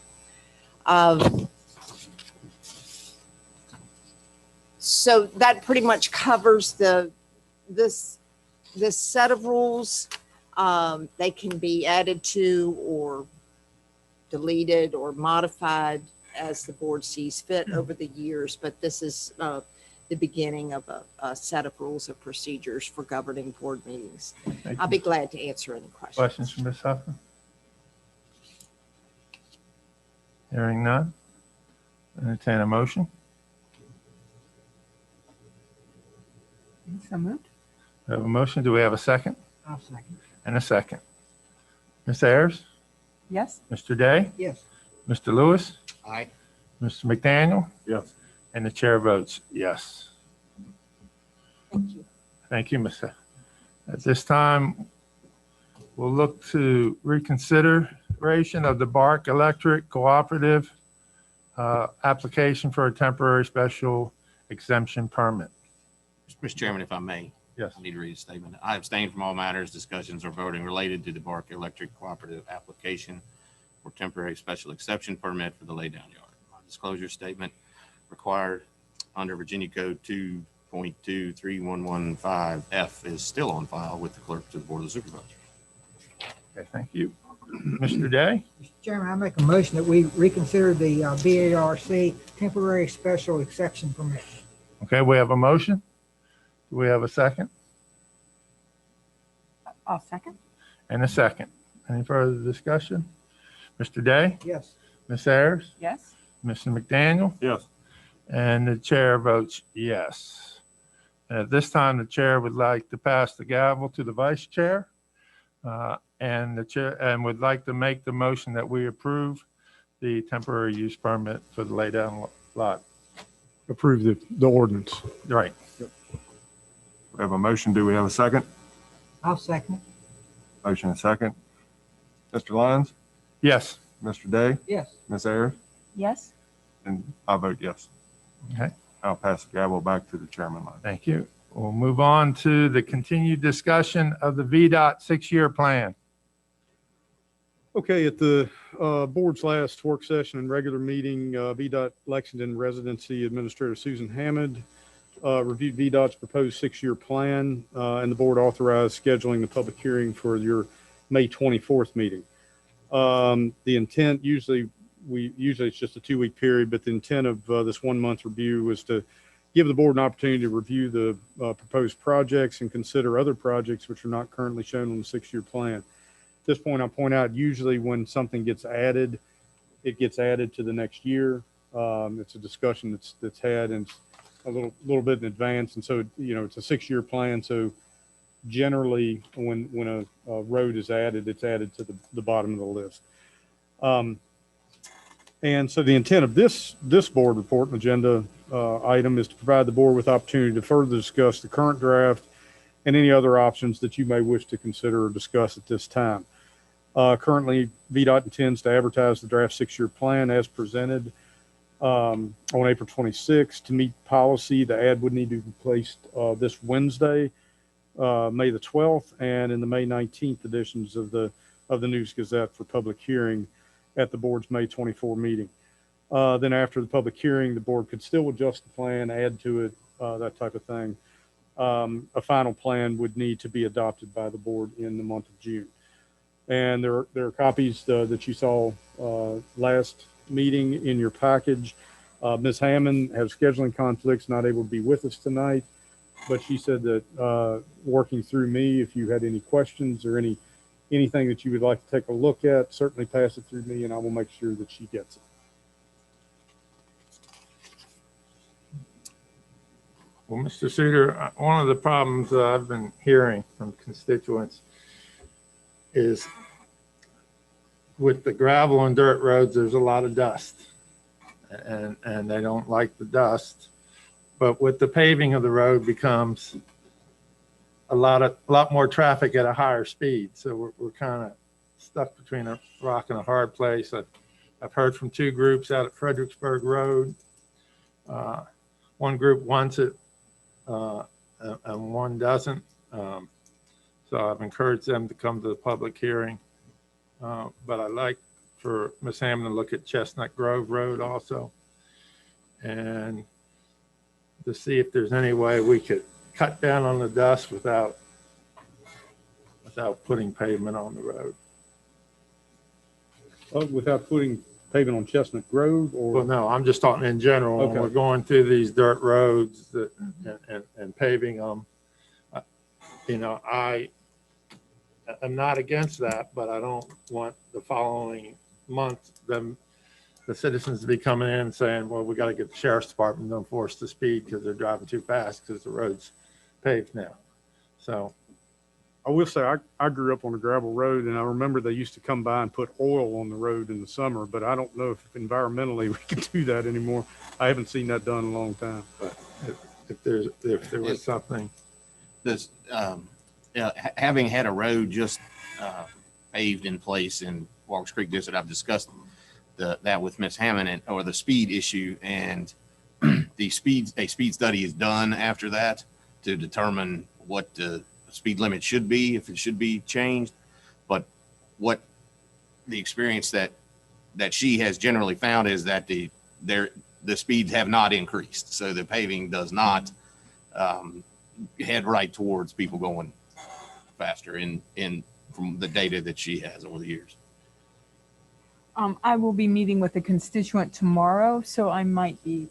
So that pretty much covers this set of rules. They can be added to or deleted or modified as the board sees fit over the years, but this is the beginning of a set of rules of procedures for governing board meetings. I'll be glad to answer any questions. Questions from Ms. Huffman? Hearing none. Entertain a motion. So moved. We have a motion. Do we have a second? I'll second. And a second. Ms. Ayers? Yes. Mr. Day? Yes. Mr. Lewis? Aye. Mr. McDaniel? Yes. And the chair votes yes. Thank you. Thank you, Ms. At this time, we'll look to reconsideration of the Bark Electric Cooperative application for a temporary special exemption permit. Mr. Chairman, if I may. Yes. I need to read a statement. I abstain from all matters, discussions, or voting related to the Bark Electric Cooperative application for temporary special exception permit for the laydown yard. My disclosure statement required under Virginia Code 2.23115F is still on file with the clerk to the Board of Supervisors. Okay, thank you. Mr. Day? Mr. Chairman, I make a motion that we reconsider the BARC temporary special exception permit. Okay, we have a motion. Do we have a second? I'll second. And a second. Any further discussion? Mr. Day? Yes. Ms. Ayers? Yes. Mr. McDaniel? Yes. And the chair votes yes. At this time, the chair would like to pass the gavel to the vice chair. And the chair would like to make the motion that we approve the temporary use permit for the laydown lot. Approve the ordinance. Right. We have a motion. Do we have a second? I'll second it. Motion and second. Mr. Lyons? Yes. Mr. Day? Yes. Ms. Ayers? Yes. And I vote yes. Okay. I'll pass the gavel back to the chairman. Thank you. We'll move on to the continued discussion of the VDOT 6-year plan. Okay, at the board's last work session and regular meeting, VDOT Lexington Residency Administrator Susan Hammond reviewed VDOT's proposed 6-year plan, and the board authorized scheduling the public hearing for your May 24th meeting. The intent, usually it's just a 2-week period, but the intent of this 1-month review was to give the board an opportunity to review the proposed projects and consider other projects which are not currently shown on the 6-year plan. this point, I'll point out, usually when something gets added, it gets added to the next year. It's a discussion that's had and a little bit in advance. And so, it's a 6-year plan. So generally when a road is added, it's added to the bottom of the list. And so the intent of this board report and agenda item is to provide the board with opportunity to further discuss the current draft and any other options that you may wish to consider or discuss at this time. Currently, VDOT intends to advertise the draft 6-year plan as presented on April 26th. To meet policy, the ad would need to be placed this Wednesday, May the 12th, and in the May 19th editions of the News Gazette for public hearing at the board's May 24 meeting. Then after the public hearing, the board could still adjust the plan, add to it, that type of thing. A final plan would need to be adopted by the board in the month of June. And there are copies that you saw last meeting in your package. Ms. Hammond has scheduling conflicts, not able to be with us tonight, but she said that working through me, if you had any questions or anything that you would like to take a look at, certainly pass it through me and I will make sure that she gets it. Well, Mr. Suter, one of the problems that I've been hearing from constituents is with the gravel and dirt roads, there's a lot of dust and they don't like the dust. But with the paving of the road becomes a lot more traffic at a higher speed. So we're kind of stuck between a rock and a hard place. I've heard from 2 groups out at Fredericksburg Road. One group wants it and one doesn't. So I've encouraged them to come to the public hearing. But I'd like for Ms. Hammond to look at Chestnut Grove Road also and to see if there's any way we could cut down on the dust without putting pavement on the road. Without putting pavement on Chestnut Grove, or? Well, no, I'm just talking in general. Okay. When we're going through these dirt roads and paving them. I'm not against that, but I don't want the following month the citizens to be coming in and saying, well, we got to get the sheriff's department to enforce the speed because they're driving too fast because the road's paved now. So I will say I grew up on a gravel road, and I remember they used to come by and put oil on the road in the summer, but I don't know if environmentally we can do that anymore. I haven't seen that done in a long time. But if there was something. This, having had a road just paved in place in Walker's Creek District, I've discussed that with Ms. Hammond or the speed issue, and a speed study is done after that to determine what the speed limit should be, if it should be changed. But what the experience that she has generally found is that the speeds have not increased. So the paving does not head right towards people going faster from the data that she has over the years. I will be meeting with a constituent tomorrow, so I might be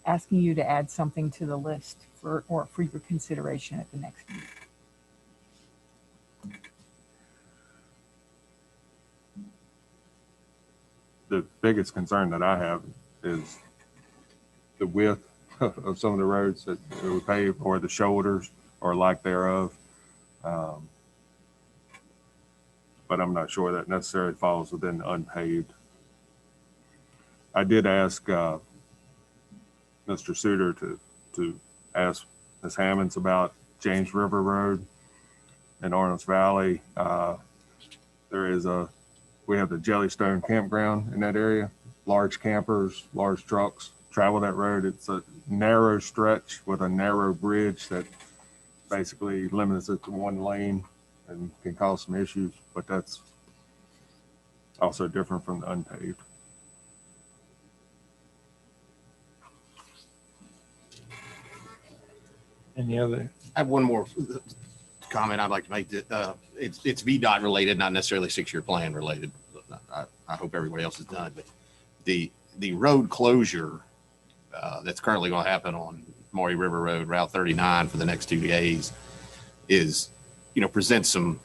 asking you to add something to the list for your consideration at the next meeting. The biggest concern that I have is the width of some of the roads that we pave, or the shoulders or lack thereof. But I'm not sure that necessarily falls within the unpaved. I did ask Mr. Suter to ask Ms. Hammonds about James River Road in Arnold's Valley. We have the Jellystone campground in that area. Large campers, large trucks travel that road. It's a narrow stretch with a narrow bridge that basically limits it to one lane and can cause some issues, but that's also different from the unpaved. Any other? I have one more comment I'd like to make. That it's VDOT related, not necessarily 6-year plan related. I hope everybody else is done, but the road closure that's currently going to happen on Maury River Road, Route 39 for the next 2 days presents some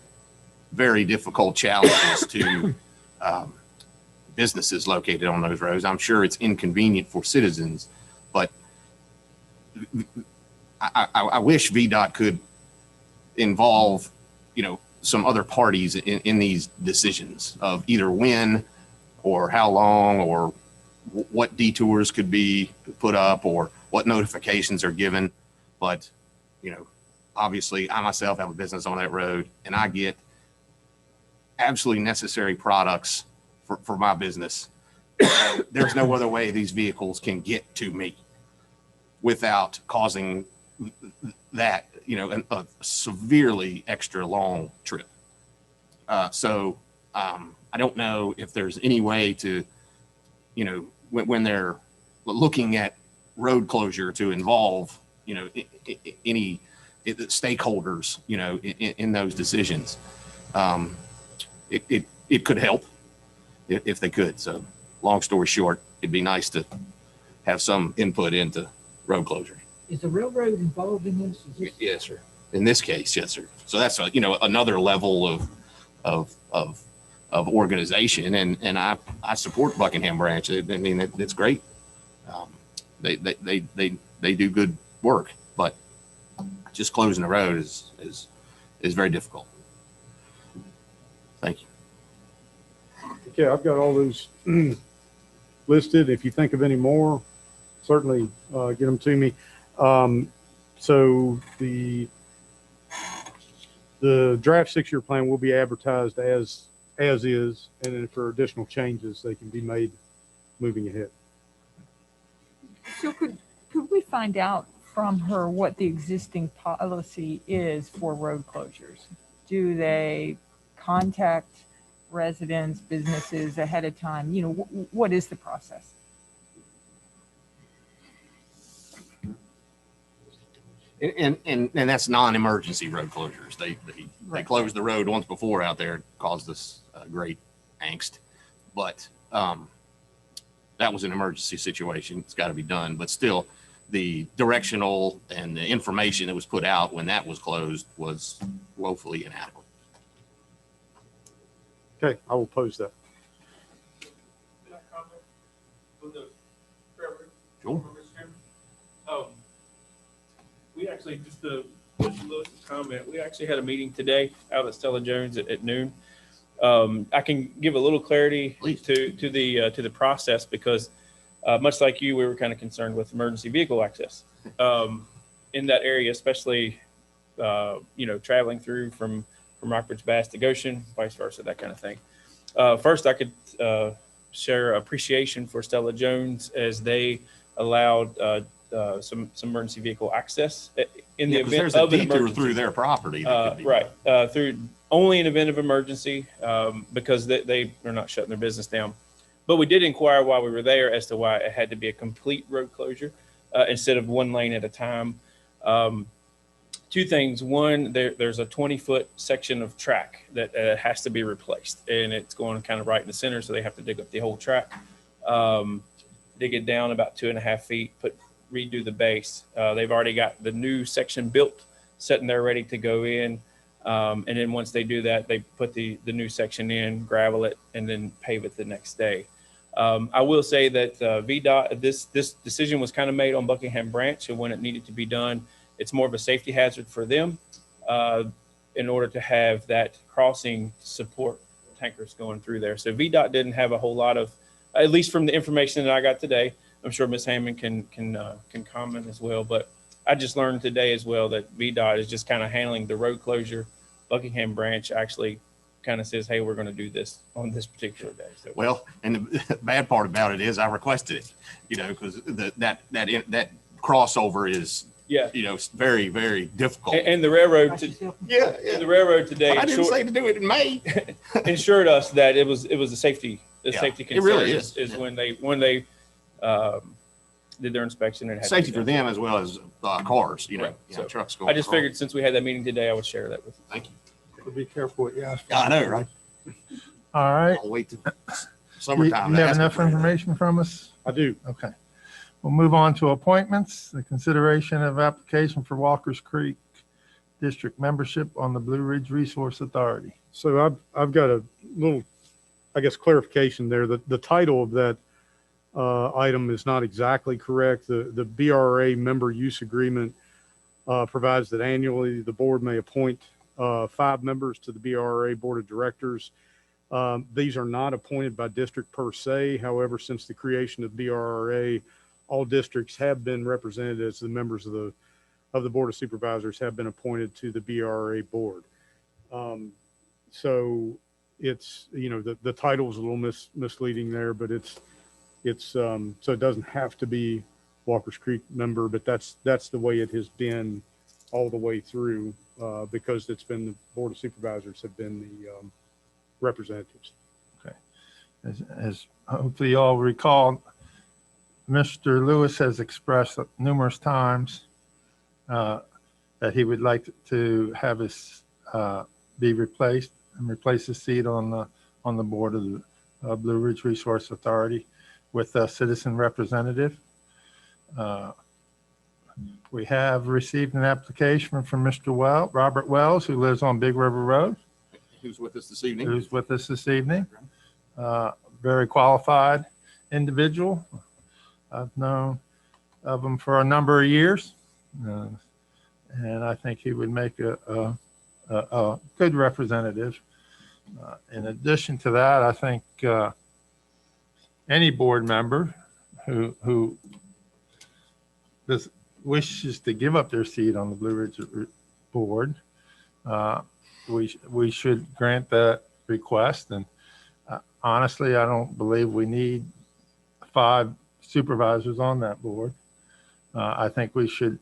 very difficult challenges to businesses located on those roads. I'm sure it's inconvenient for citizens, but I wish VDOT could involve, some other parties in these decisions of either when or how long or what detours could be put up or what notifications are given. But, obviously I myself have a business on that road and I get absolutely necessary products for my business. There's no other way these vehicles can get to me without causing that, a severely extra long trip. So I don't know if there's any way to, when they're looking at road closure to involve, any stakeholders, in those decisions. It could help if they could. So long story short, it'd be nice to have some input into road closure. Is the railroad involved in this? Yes, sir. In this case, yes, sir. So that's another level of organization, and I support Buckingham Branch. I mean, it's great. They do good work, but just closing the road is very difficult. Thank you. Okay, I've got all those listed. If you think of any more, certainly get them to me. So the draft 6-year plan will be advertised as is, and then for additional changes, they can be made moving ahead. So could we find out from her what the existing policy is for road closures? Do they contact residents, businesses ahead of time? What is the process? And that's non-emergency road closures. They closed the road once before out there, caused us great angst, but that was an emergency situation. It's got to be done, but still the directional and the information that was put out when that was closed was woefully inadequate. Okay, I will post that. Can I comment on the Trevor? Sure. We actually, just a little comment, we actually had a meeting today out at Stella Jones at noon. I can give a little clarity to the process because much like you, we were kind of concerned with emergency vehicle access in that area, especially traveling through from Rockbridge Bass to Goshen, vice versa, that kind of thing. First, I could share appreciation for Stella Jones as they allowed some emergency vehicle access in the event there's of a an detour emergency. through their property. Through only an event of emergency because they are not shutting their business down. But we did inquire while we were there as to why it had to be a complete road closure instead of one lane at a time. Two things. One, there's a 20-foot section of track that has to be replaced, and it's going kind of right in the center, so they have to dig up the whole track, dig it down about 2.5 feet, redo the base. They've already got the new section built, sitting there ready to go in. And then once they do that, they put the new section in, gravel it, and then pave it the next day. I will say that VDOT, this decision was kind of made on Buckingham Branch, and when it needed to be done, it's more of a safety hazard for them in order to have that crossing support tankers going through there. So VDOT didn't have a whole lot of, at least from the information that I got today. I'm sure Ms. Hammond can comment as well, but I just learned today as well that VDOT is just kind of handling the road closure. Buckingham Branch actually kind of says, hey, we're going to do this on this particular day. So, well, and the bad part about it is I requested it, because that crossover is, very, very difficult. And the railroad, the railroad today, I didn't say to do it in May. Assured us that it was a safety concern. It really is when they did their inspection and safety for them as well as cars, so trucks going. I just figured since we had that meeting today, I would share that with you. Thank you. Be careful what you ask for. I know, right? All right. I'll wait till summertime. You have enough information from us? I do. Okay. We'll move on to appointments. The consideration of application for Walker's Creek district membership on the Blue Ridge Resource Authority. So I've got a little, I guess, clarification there. The title of that item is not exactly correct. The BRA member use agreement provides that annually the board may appoint 5 members to the BRA board of directors. These are not appointed by district per se. However, since the creation of BRA, all districts have been represented as the members of the board of supervisors have been appointed to the BRA board. So it's, the title is a little misleading there, but it's so it doesn't have to be Walker's Creek member, but that's the way it has been all the way through, because it's been the board of supervisors have been the representatives. Okay. As hopefully you all recall, Mr. Lewis has expressed numerous times that he would like to have his be replaced and replace his seat on the board of the Blue Ridge Resource Authority with a citizen representative. We have received an application from Mr. Robert Wells, who lives on Big River Road. Who's with us this evening? Very qualified individual. I've known of him for a number of years. And I think he would make a good representative. In addition to that, I think any board member who wishes to give up their seat on the Blue Ridge board, we should grant that request. And honestly, I don't believe we need 5 supervisors on that board. I think we should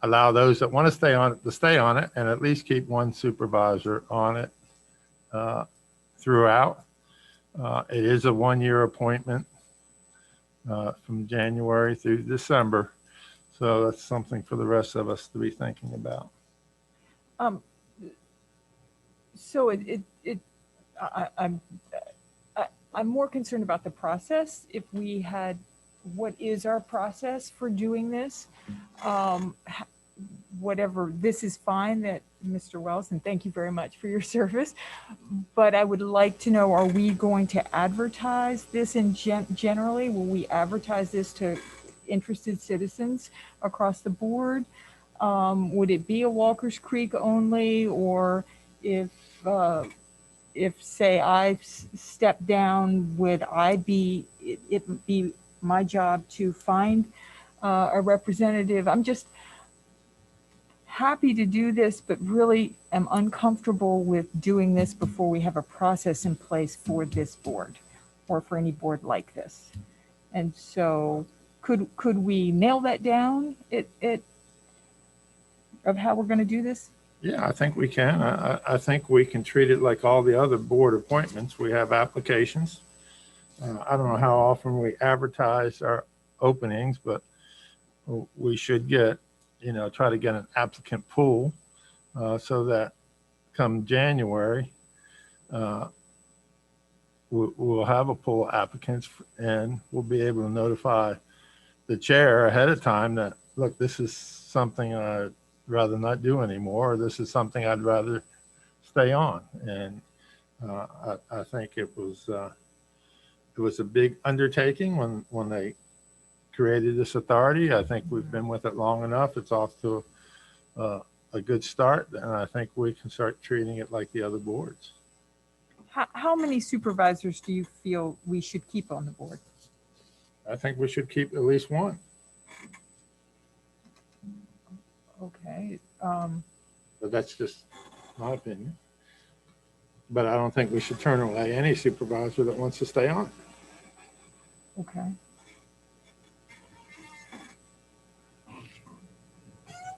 allow those that want to stay on it to stay on it, and at least keep 1 supervisor on it throughout. It is a 1-year appointment from January through December. So that's something for the rest of us to be thinking about. So I'm more concerned about the process. If we had, what is our process for doing this? Whatever, this is fine that Mr. Wells, and thank you very much for your service, but I would like to know, are we going to advertise this generally? Will we advertise this to interested citizens across the board? Would it be a Walker's Creek only, or if say I step down, would it be my job to find a representative? I'm just happy to do this, but really am uncomfortable with doing this before we have a process in place for this board or for any board like this. And so could we nail that down of how we're going to do this? Yeah, I think we can. I think we can treat it like all the other board appointments. We have applications. I don't know how often we advertise our openings, but we should get, try to get an applicant pool so that come January, we'll have a pool of applicants, and we'll be able to notify the chair ahead of time that, look, this is something I'd rather not do anymore, or this is something I'd rather stay on. And I think it was a big undertaking when they created this authority. I think we've been with it long enough. It's off to a good start, and I think we can start treating it like the other boards. How many supervisors do you feel we should keep on the board? I think we should keep at least 1. Okay. But that's just my opinion. But I don't think we should turn away any supervisor that wants to stay on. Okay.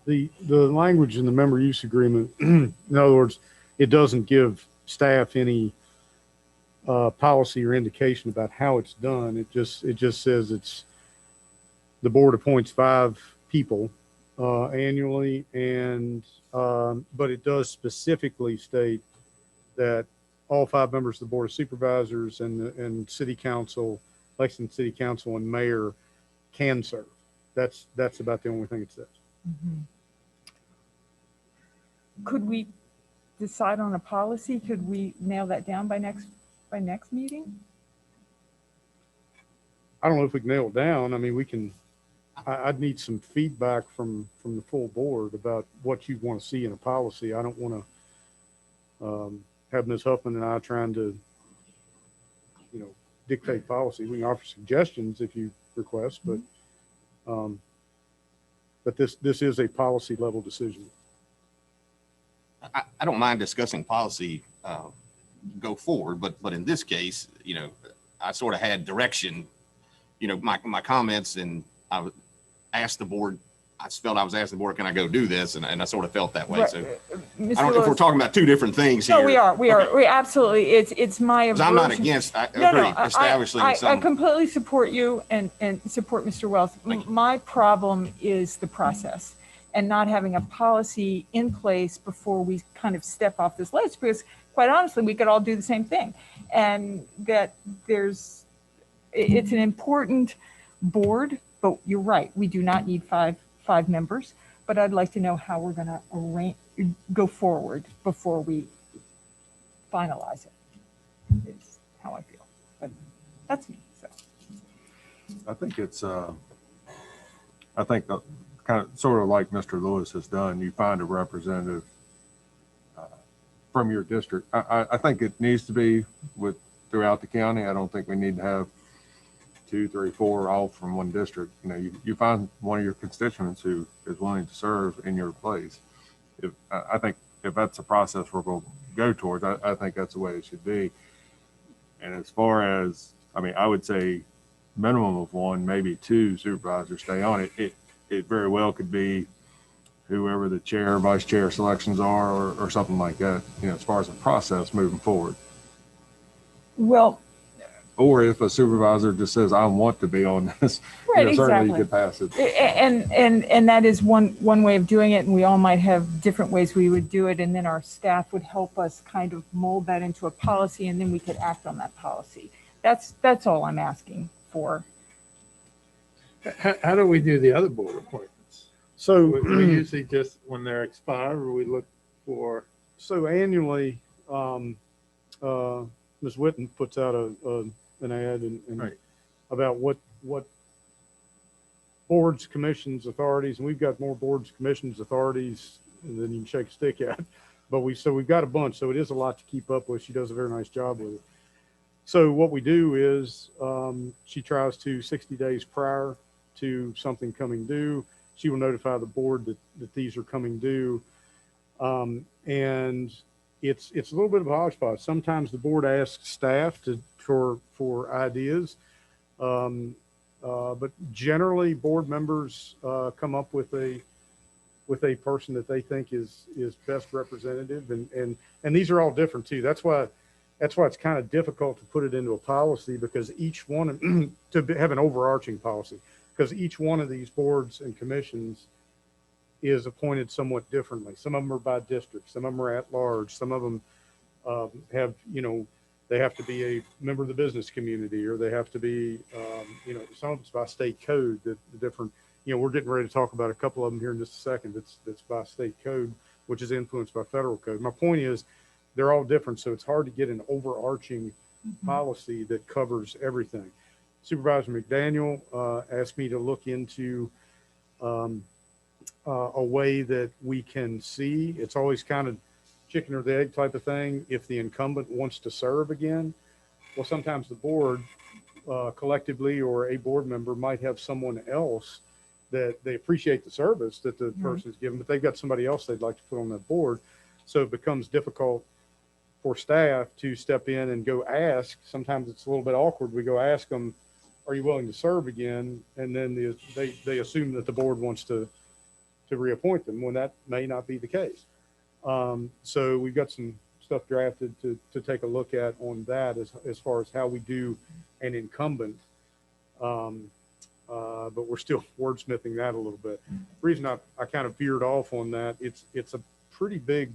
The language in the member use agreement, in other words, it doesn't give staff any policy or indication about how it's done. It just says the board appoints 5 people annually, and but it does specifically state that all 5 members of the board of supervisors and city council, Lexington City Council, and mayor can serve. That's about the only thing it says. Mm-hmm. could we decide on a policy? Could we nail that down by next meeting? I don't know if we can nail it down. I mean, we can, I'd need some feedback from the full board about what you want to see in a policy. I don't want to have Ms. Huffman and I trying to, dictate policy. We can offer suggestions if you request, but this is a policy level decision. I don't mind discussing policy go forward, but in this case, I sort of had direction, my comments, and I asked the board, I felt I was asking the board, can I go do this? And I sort of felt that way. Right. So I don't know if we're talking about two different things here. No, we are. We absolutely, it's my aversion. I'm not against, I agree, establishing I some. completely support you and support Mr. Wells. My problem is the process and not having a policy in place before we kind of step off this list, because quite honestly, we could all do the same thing. And that it's an important board, but you're right. We do not need five members, but I'd like to know how we're going to go forward before we finalize it, is how I feel. But that's me. So I think it's, I think the kind of sort of like Mr. Lewis has done, you find a representative from your district. I think it needs to be throughout the county. I don't think we need to have 2, 3, 4 all from one district. You find one of your constituents who is willing to serve in your place. I think if that's a process we're going to go towards, I think that's the way it should be. And as far as, I would say minimum of 1, maybe 2 supervisors stay on it. It very well could be whoever the chair, vice chair selections are, or something like that, as far as the process moving forward. well, Or if a supervisor just says, I want to be on this, right, certainly you exactly. could pass it. And that is one way of doing it, and we all might have different ways we would do it, and then our staff would help us kind of mold that into a policy, and then we could act on that policy. That's all I'm asking for. How do we do the other board appointments? So We usually just, when they're expired, we look for. So annually, Ms. Witten puts out an ad and Right. about what boards, commissions, authorities, and we've got more boards, commissions, authorities than you can shake a stick at. But we've got a bunch, so it is a lot to keep up with. She does a very nice job with it. So what we do is she tries to 60 days prior to something coming due, she will notify the board that these are coming due. And it's a little bit of a hodgepodge. Sometimes the board asks staff for ideas. But generally board members come up with a person that they think is best representative, and these are all different too. That's why it's kind of difficult to put it into a policy, because each one to have an overarching policy, because each one of these boards and commissions is appointed somewhat differently. Some of them are by district, some of them are at large, some of them have, they have to be a member of the business community, or they have to be, some of it's by state code, the different, we're getting ready to talk about a couple of them here in just a second. That's by state code, which is influenced by federal code. My point is they're all different. So it's hard to get an overarching policy that covers everything. Supervisor McDaniel asked me to look into a way that we can see. It's always kind of chicken or the egg type of thing. If the incumbent wants to serve again, well, sometimes the board collectively, or a board member might have someone else that they appreciate the service that the person's given, but they've got somebody else they'd like to put on that board. So it becomes difficult for staff to step in and go ask. Sometimes it's a little bit awkward. We go ask them, are you willing to serve again? And then they assume that the board wants to reappoint them, when that may not be the case. So we've got some stuff drafted to take a look at on that as far as how we do an incumbent. But we're still wordsmithing that a little bit. The reason I kind of veered off on that, it's a pretty big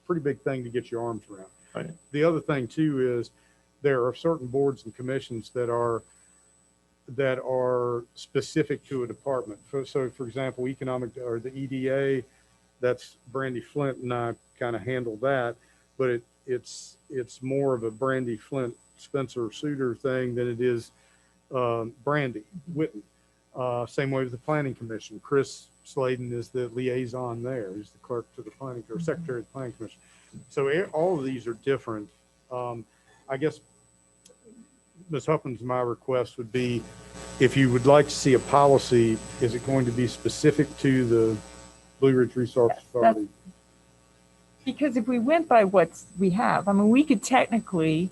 thing to get your arms around. Right. The other thing too is there are certain boards and commissions that are specific to a department. So for example, economic, or the EDA, that's Brandy Flint and I kind of handle that, but it's more of a Brandy Flint Spencer Suter thing than it is Brandy Whitten. Same way with the Planning Commission. Chris Sladen is the liaison there. He's the clerk to the planning or secretary of the Planning Commission. So all of these are different. I guess Ms. Huffman's, my request would be, if you would like to see a policy, is it going to be specific to the Blue Ridge Resource Authority? Because if we went by what we have, I mean, we could technically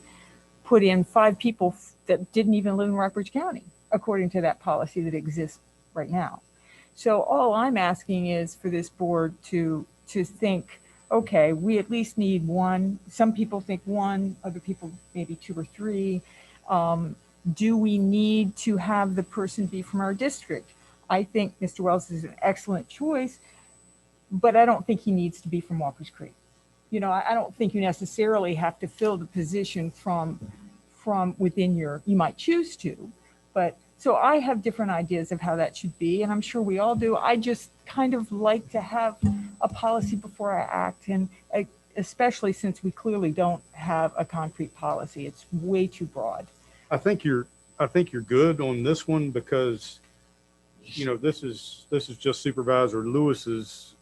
put in 5 people that didn't even live in Rockbridge County, according to that policy that exists right now. So all I'm asking is for this board to think, okay, we at least need 1. Some people think 1, other people maybe 2 or 3. Do we need to have the person be from our district? I think Mr. Wells is an excellent choice, but I don't think he needs to be from Walker's Creek. You know, I don't think you necessarily have to fill the position from within you might choose to, but so I have different ideas of how that should be, and I'm sure we all do. I just kind of like to have a policy before I act, and especially since we clearly don't have a concrete policy. It's way too broad. I think you're good on this one because, you know, this is just Supervisor Lewis's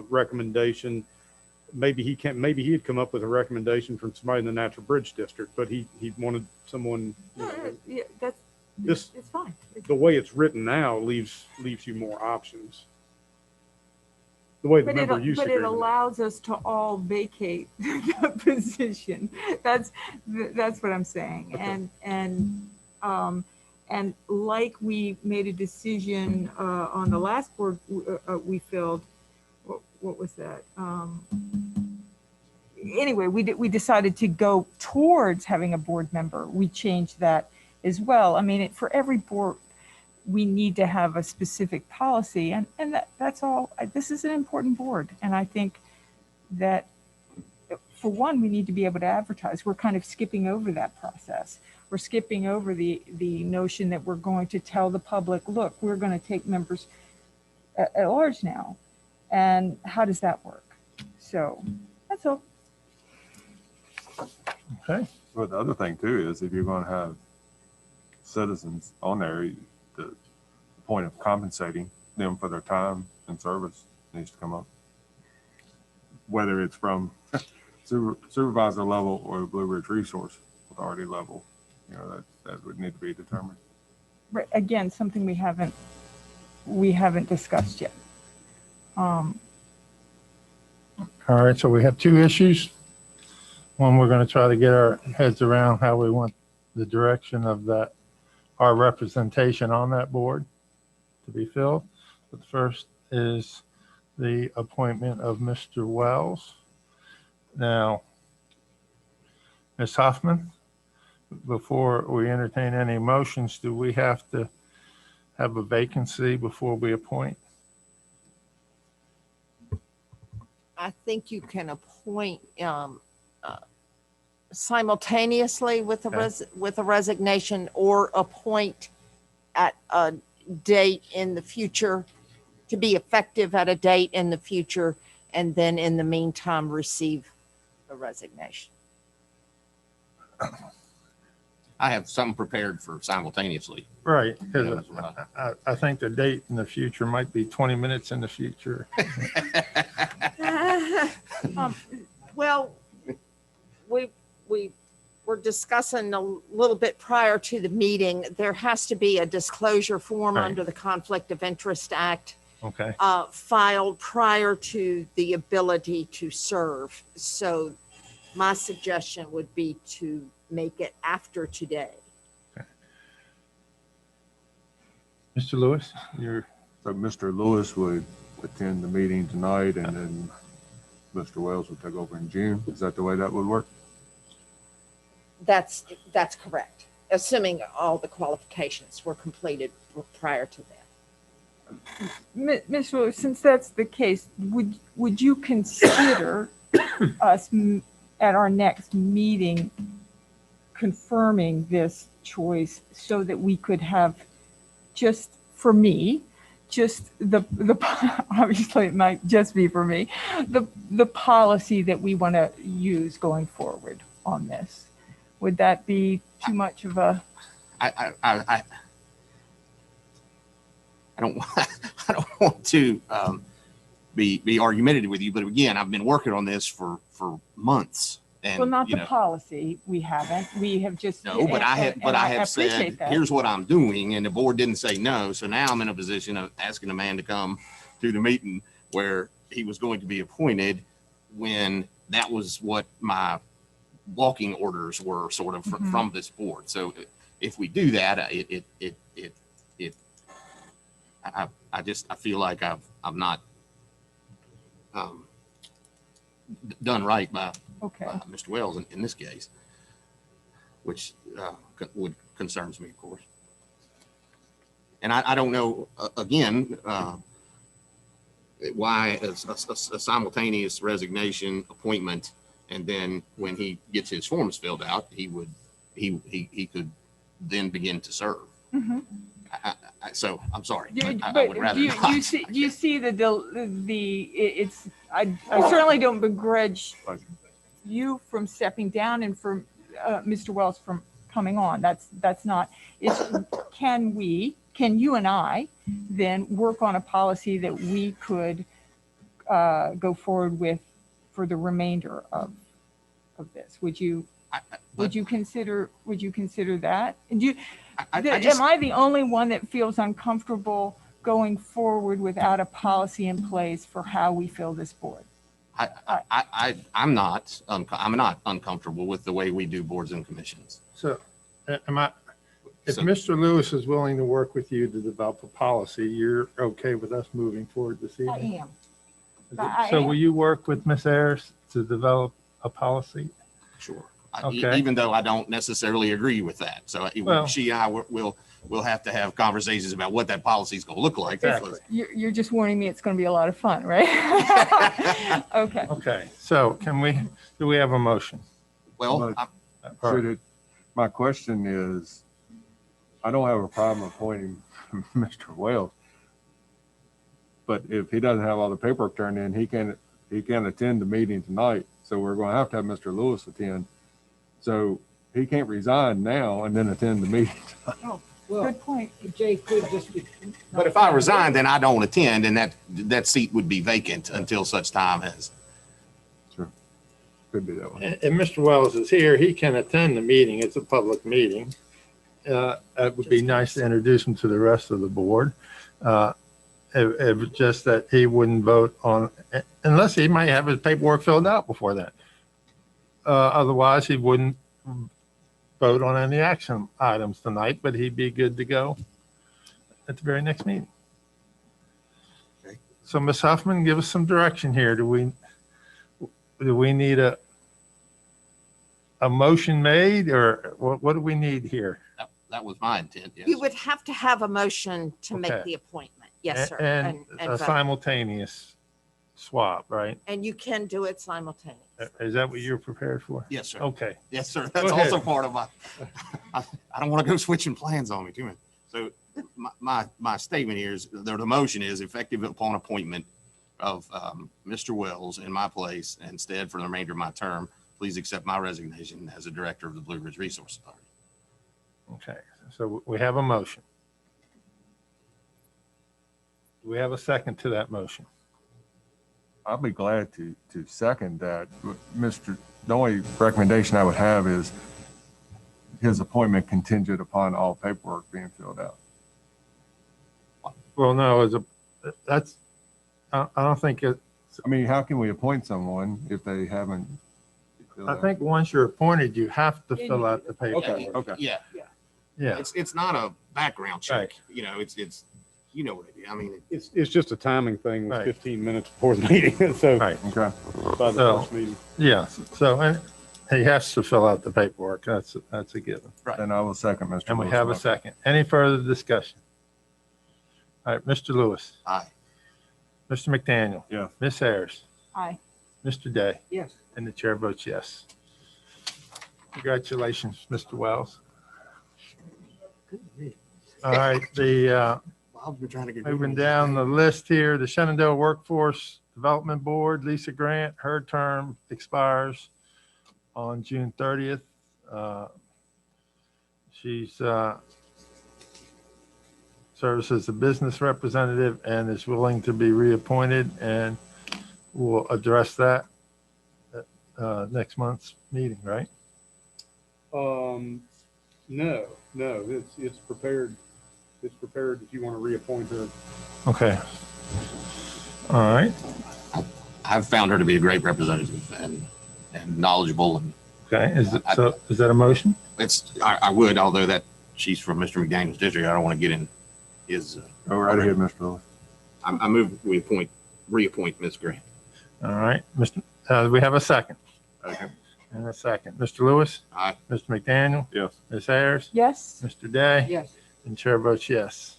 recommendation. Maybe he'd come up with a recommendation from somebody in the Natural Bridge District, but he wanted someone. Yeah, This it's fine. the way it's written now leaves you more options. The way the member use But it agreement. allows us to all vacate the position. That's what I'm saying. Okay. And like we made a decision on the last board we filled. What was that? Anyway, we decided to go towards having a board member. We changed that as well. I mean, for every board, we need to have a specific policy, and that's all. This is an important board, and I think that for one, we need to be able to advertise. We're kind of skipping over that process. We're skipping over the notion that we're going to tell the public, look, we're going to take members at large now, and how does that work? So that's all. Okay. Well, the other thing too is if you're going to have citizens on there, the point of compensating them for their time and service needs to come up. Whether it's from supervisor level or Blue Ridge Resource Authority level, you know, that would need to be determined. Right, again, something we haven't discussed yet. All right, so we have 2 issues. One, we're going to try to get our heads around how we want the direction of our representation on that board to be filled. But first is the appointment of Mr. Wells. Now, Ms. Hoffman, before we entertain any motions, do we have to have a vacancy before we appoint? I think you can appoint simultaneously with a resignation, or appoint at a date in the future to be effective at a date in the future, and then in the meantime receive a resignation. I have something prepared for simultaneously. Right, because I think the date in the future might be 20 minutes in the future. Well, we were discussing a little bit prior to the meeting. There has to be a disclosure form Right. under the Conflict of Interest Act Okay. filed prior to the ability to serve. So my suggestion would be to make it after today. Mr. Lewis, So Mr. Lewis would attend the meeting tonight, and then Mr. Wells would take over in June. Is that the way that would work? That's correct, assuming all the qualifications were completed prior to that. Ms. Lewis, since that's the case, would you consider us at our next meeting confirming this choice so that we could have, just for me, just the obviously it might just be for me, the policy that we want to use going forward on this. Would that be too much of a? I don't I don't want to be argumentative with you, but again, I've been working on this for months. And, Well, not the policy. We haven't. We have just. No, but I have said, appreciate that. here's what I'm doing, and the board didn't say no. So now I'm in a position of asking a man to come to the meeting where he was going to be appointed when that was what my walking orders were sort of from this board. So if we do that, I feel like I've not done right by Mr. Wells in this case, which concerns me, of course. And I don't know, again, why a simultaneous resignation appointment, and then when he gets his forms filled out, he could then begin to serve. Mm-hmm. So I'm sorry. I would rather not. You see it's, I certainly don't begrudge you from stepping down and for Mr. Wells from coming on. That's not, it's, can you and I then work on a policy that we could go forward with for the remainder of this? Would you consider that? And am I the only one that feels uncomfortable going forward without a policy in place for how we fill this board? I'm not uncomfortable with the way we do boards and commissions. So if Mr. Lewis is willing to work with you to develop a policy, you're okay with us moving forward this evening? I am. So will you work with Ms. Ayers to develop a policy? Sure. Okay. Even though I don't necessarily agree with that. So she and I will have to have conversations about what that policy is going to look like. Exactly. You're just warning me it's going to be a lot of fun, right? Okay. Okay. So do we have a motion? Well, my question is, I don't have a problem appointing Mr. Wells, but if he doesn't have all the paperwork turned in, he can't attend the meeting tonight. So we're going to have Mr. Lewis attend. So he can't resign now and then attend the meeting. Oh, well, good point. Jay could just be. but if I resign, then I don't attend, and that seat would be vacant until such time as. Sure. Could be that way. And Mr. Wells is here. He can attend the meeting. It's a public meeting. It would be nice to introduce him to the rest of the board. It just that he wouldn't vote on, unless he might have his paperwork filled out before that. Otherwise, he wouldn't vote on any action items tonight, but he'd be good to go at the very next meeting. Okay. So Ms. Huffman, give us some direction here. Do we need a motion made, or what do we need here? That was my intent. Yes. You would have to have a motion to make the appointment. Yes, sir. And a vote. simultaneous swap, right? And you can do it simultaneously. Is that what you're prepared for? Yes, sir. Okay. Yes, sir. That's ahead. also part of my. I don't want to go switching plans on me too much. So my statement here is the motion is effective upon appointment of Mr. Wells in my place. Instead, for the remainder of my term, please accept my resignation as a director of the Blue Ridge Resource Authority. Okay, so we have a motion. Do we have a second to that motion? I'll be glad to second that. The only recommendation I would have is his appointment contingent upon all paperwork being filled out. Well, no, I don't think it, I mean, how can we appoint someone if they haven't? I think once you're appointed, you have to fill out the paperwork. Okay. Yeah. Yeah. It's not a background check. Right. You know, it's you know what it is. I mean, It's just a timing thing with Right. 15 minutes before the meeting. So Right. Okay. by the So- first meeting. Yeah. So and he has to fill out the paperwork. That's a given. Then I will second Mr. And we Lewis' have a motion. second. Any further discussion? All right, Mr. Lewis, aye. Mr. McDaniel. Yes. Ms. Harris, Aye. Mr. Day, Yes. and the chair votes yes. Congratulations, Mr. Wells. All right, I've been trying to get. Moving down the list here, the Shenandoah Workforce Development Board, Lisa Grant, her term expires on June 30th. She's serves as a business representative and is willing to be reappointed, and we'll address that at next month's meeting, right? No, it's prepared. It's prepared if you want to reappoint her. Okay. All right. I've found her to be a great representative and knowledgeable, and Okay. Is that a motion? I would, although that she's from Mr. McDaniel's district, I don't want to get in his. Go right ahead, Mr. Lewis. I move we reappoint Ms. Grant. All right. We have a second. Okay. And a second. Mr. Lewis? Aye. Mr. McDaniel? Yes. Ms. Ayers? Yes. Mr. Day? Yes. And chair votes yes.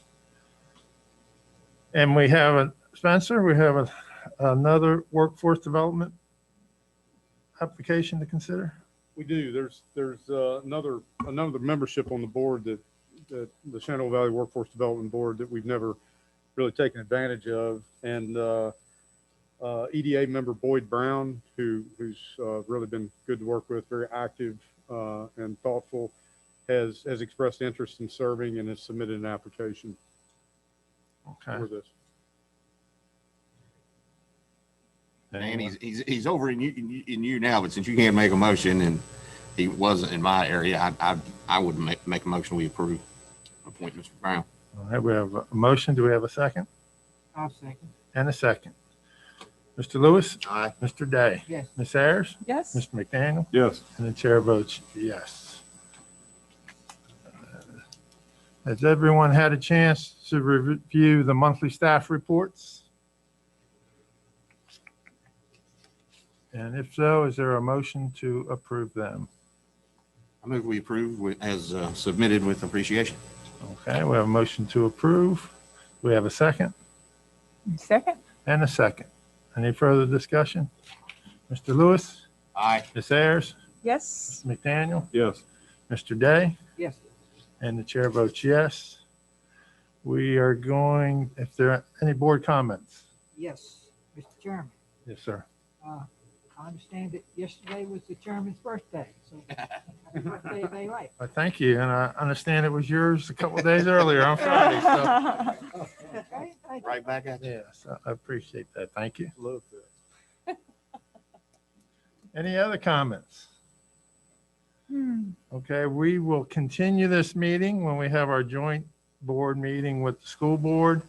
And we have Spencer, we have another workforce development application to consider. We do. There's another membership on the board that the Shenandoah Valley Workforce Development Board that we've never really taken advantage of, and EDA member Boyd Brown, who's really been good to work with, very active and thoughtful, has expressed interest in serving and has submitted an application for this. And he's over in you now, but since you can't make a motion and he wasn't in my area, I would make a motion we approve appoint Mr. Brown. All right, we have a motion. Do we have a second? I'll second. And a second. Mr. Lewis? Aye. Mr. Day? Yes. Ms. Ayers? Yes. Mr. McDaniel? Yes. And the chair votes yes. Has everyone had a chance to review the monthly staff reports? And if so, is there a motion to approve them? I move we approve as submitted with appreciation. Okay, we have a motion to approve. We have a second Second? and a second. Any further discussion? Mr. Lewis? Aye. Ms. Ayers? Yes. Mr. McDaniel? Yes. Mr. Day? Yes. And the chair votes yes. We are going, if there are any board comments? Yes, Mr. Chairman. Yes, sir. I understand that yesterday was the chairman's birthday, so happy birthday, day late. Well, thank you, and I understand it was yours a couple of days earlier on Friday, so. Okay, thank you. Right back at you. Yes, I appreciate that. Thank you. Love that. Any other comments? Okay, we will continue this meeting when we have our joint board meeting with the school board.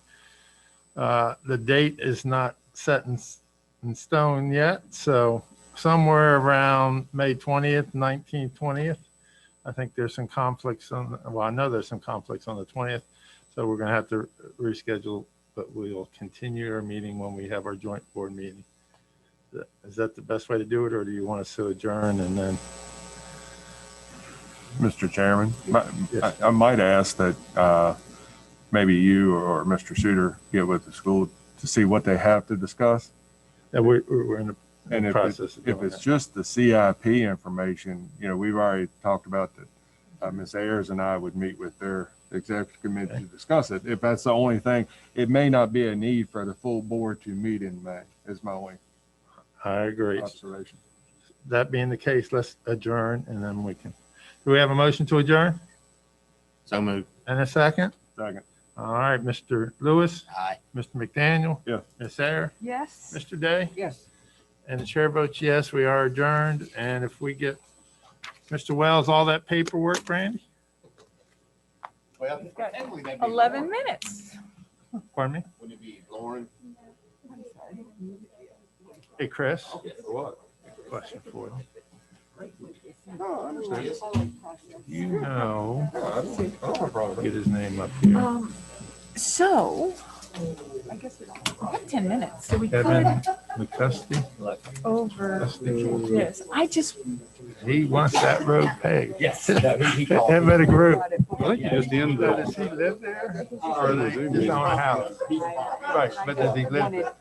The date is not set in stone yet, so somewhere around May 20th, 19th, 20th. I think there's some conflicts I know there's some conflicts on the 20th, so we're gonna have to reschedule, but we'll continue our meeting when we have our joint board meeting. Is that the best way to do it, or do you want us to adjourn and then? Mr. Chairman, Yes. I might ask that maybe you or Mr. Shooter get with the school to see what they have to discuss. Yeah, we're in the And if process of doing it's that. just the CIP information, we've already talked about that. Ms. Ayers and I would meet with their executive committee to discuss it. If that's the only thing, it may not be a need for the full board to meet in May, is my only I agree. observation. That being the case, let's adjourn and then we can. Do we have a motion to adjourn? So moved. And a second? Second. All right, Mr. Lewis, Aye. Mr. McDaniel. Yes. Ms. Ayers, Yes. Mr. Day, Yes. and the chair votes yes, we are adjourned. And if we get, Mr. Wells, all that paperwork, Brandy? Well, We've got technically that'd be 11 Lauren. minutes. Pardon me? Wouldn't it be Lauren? Hey, Chris, For what? question for you. No, I understand. You know, I don't have a problem. get his name up here. So, I guess we have 10 minutes, so we Kevin could McCusty, over this. I just. he wants that road paved. Yes. That better group. I think you just ended Does he live there? Or is he just on a house? Right, but does he live there?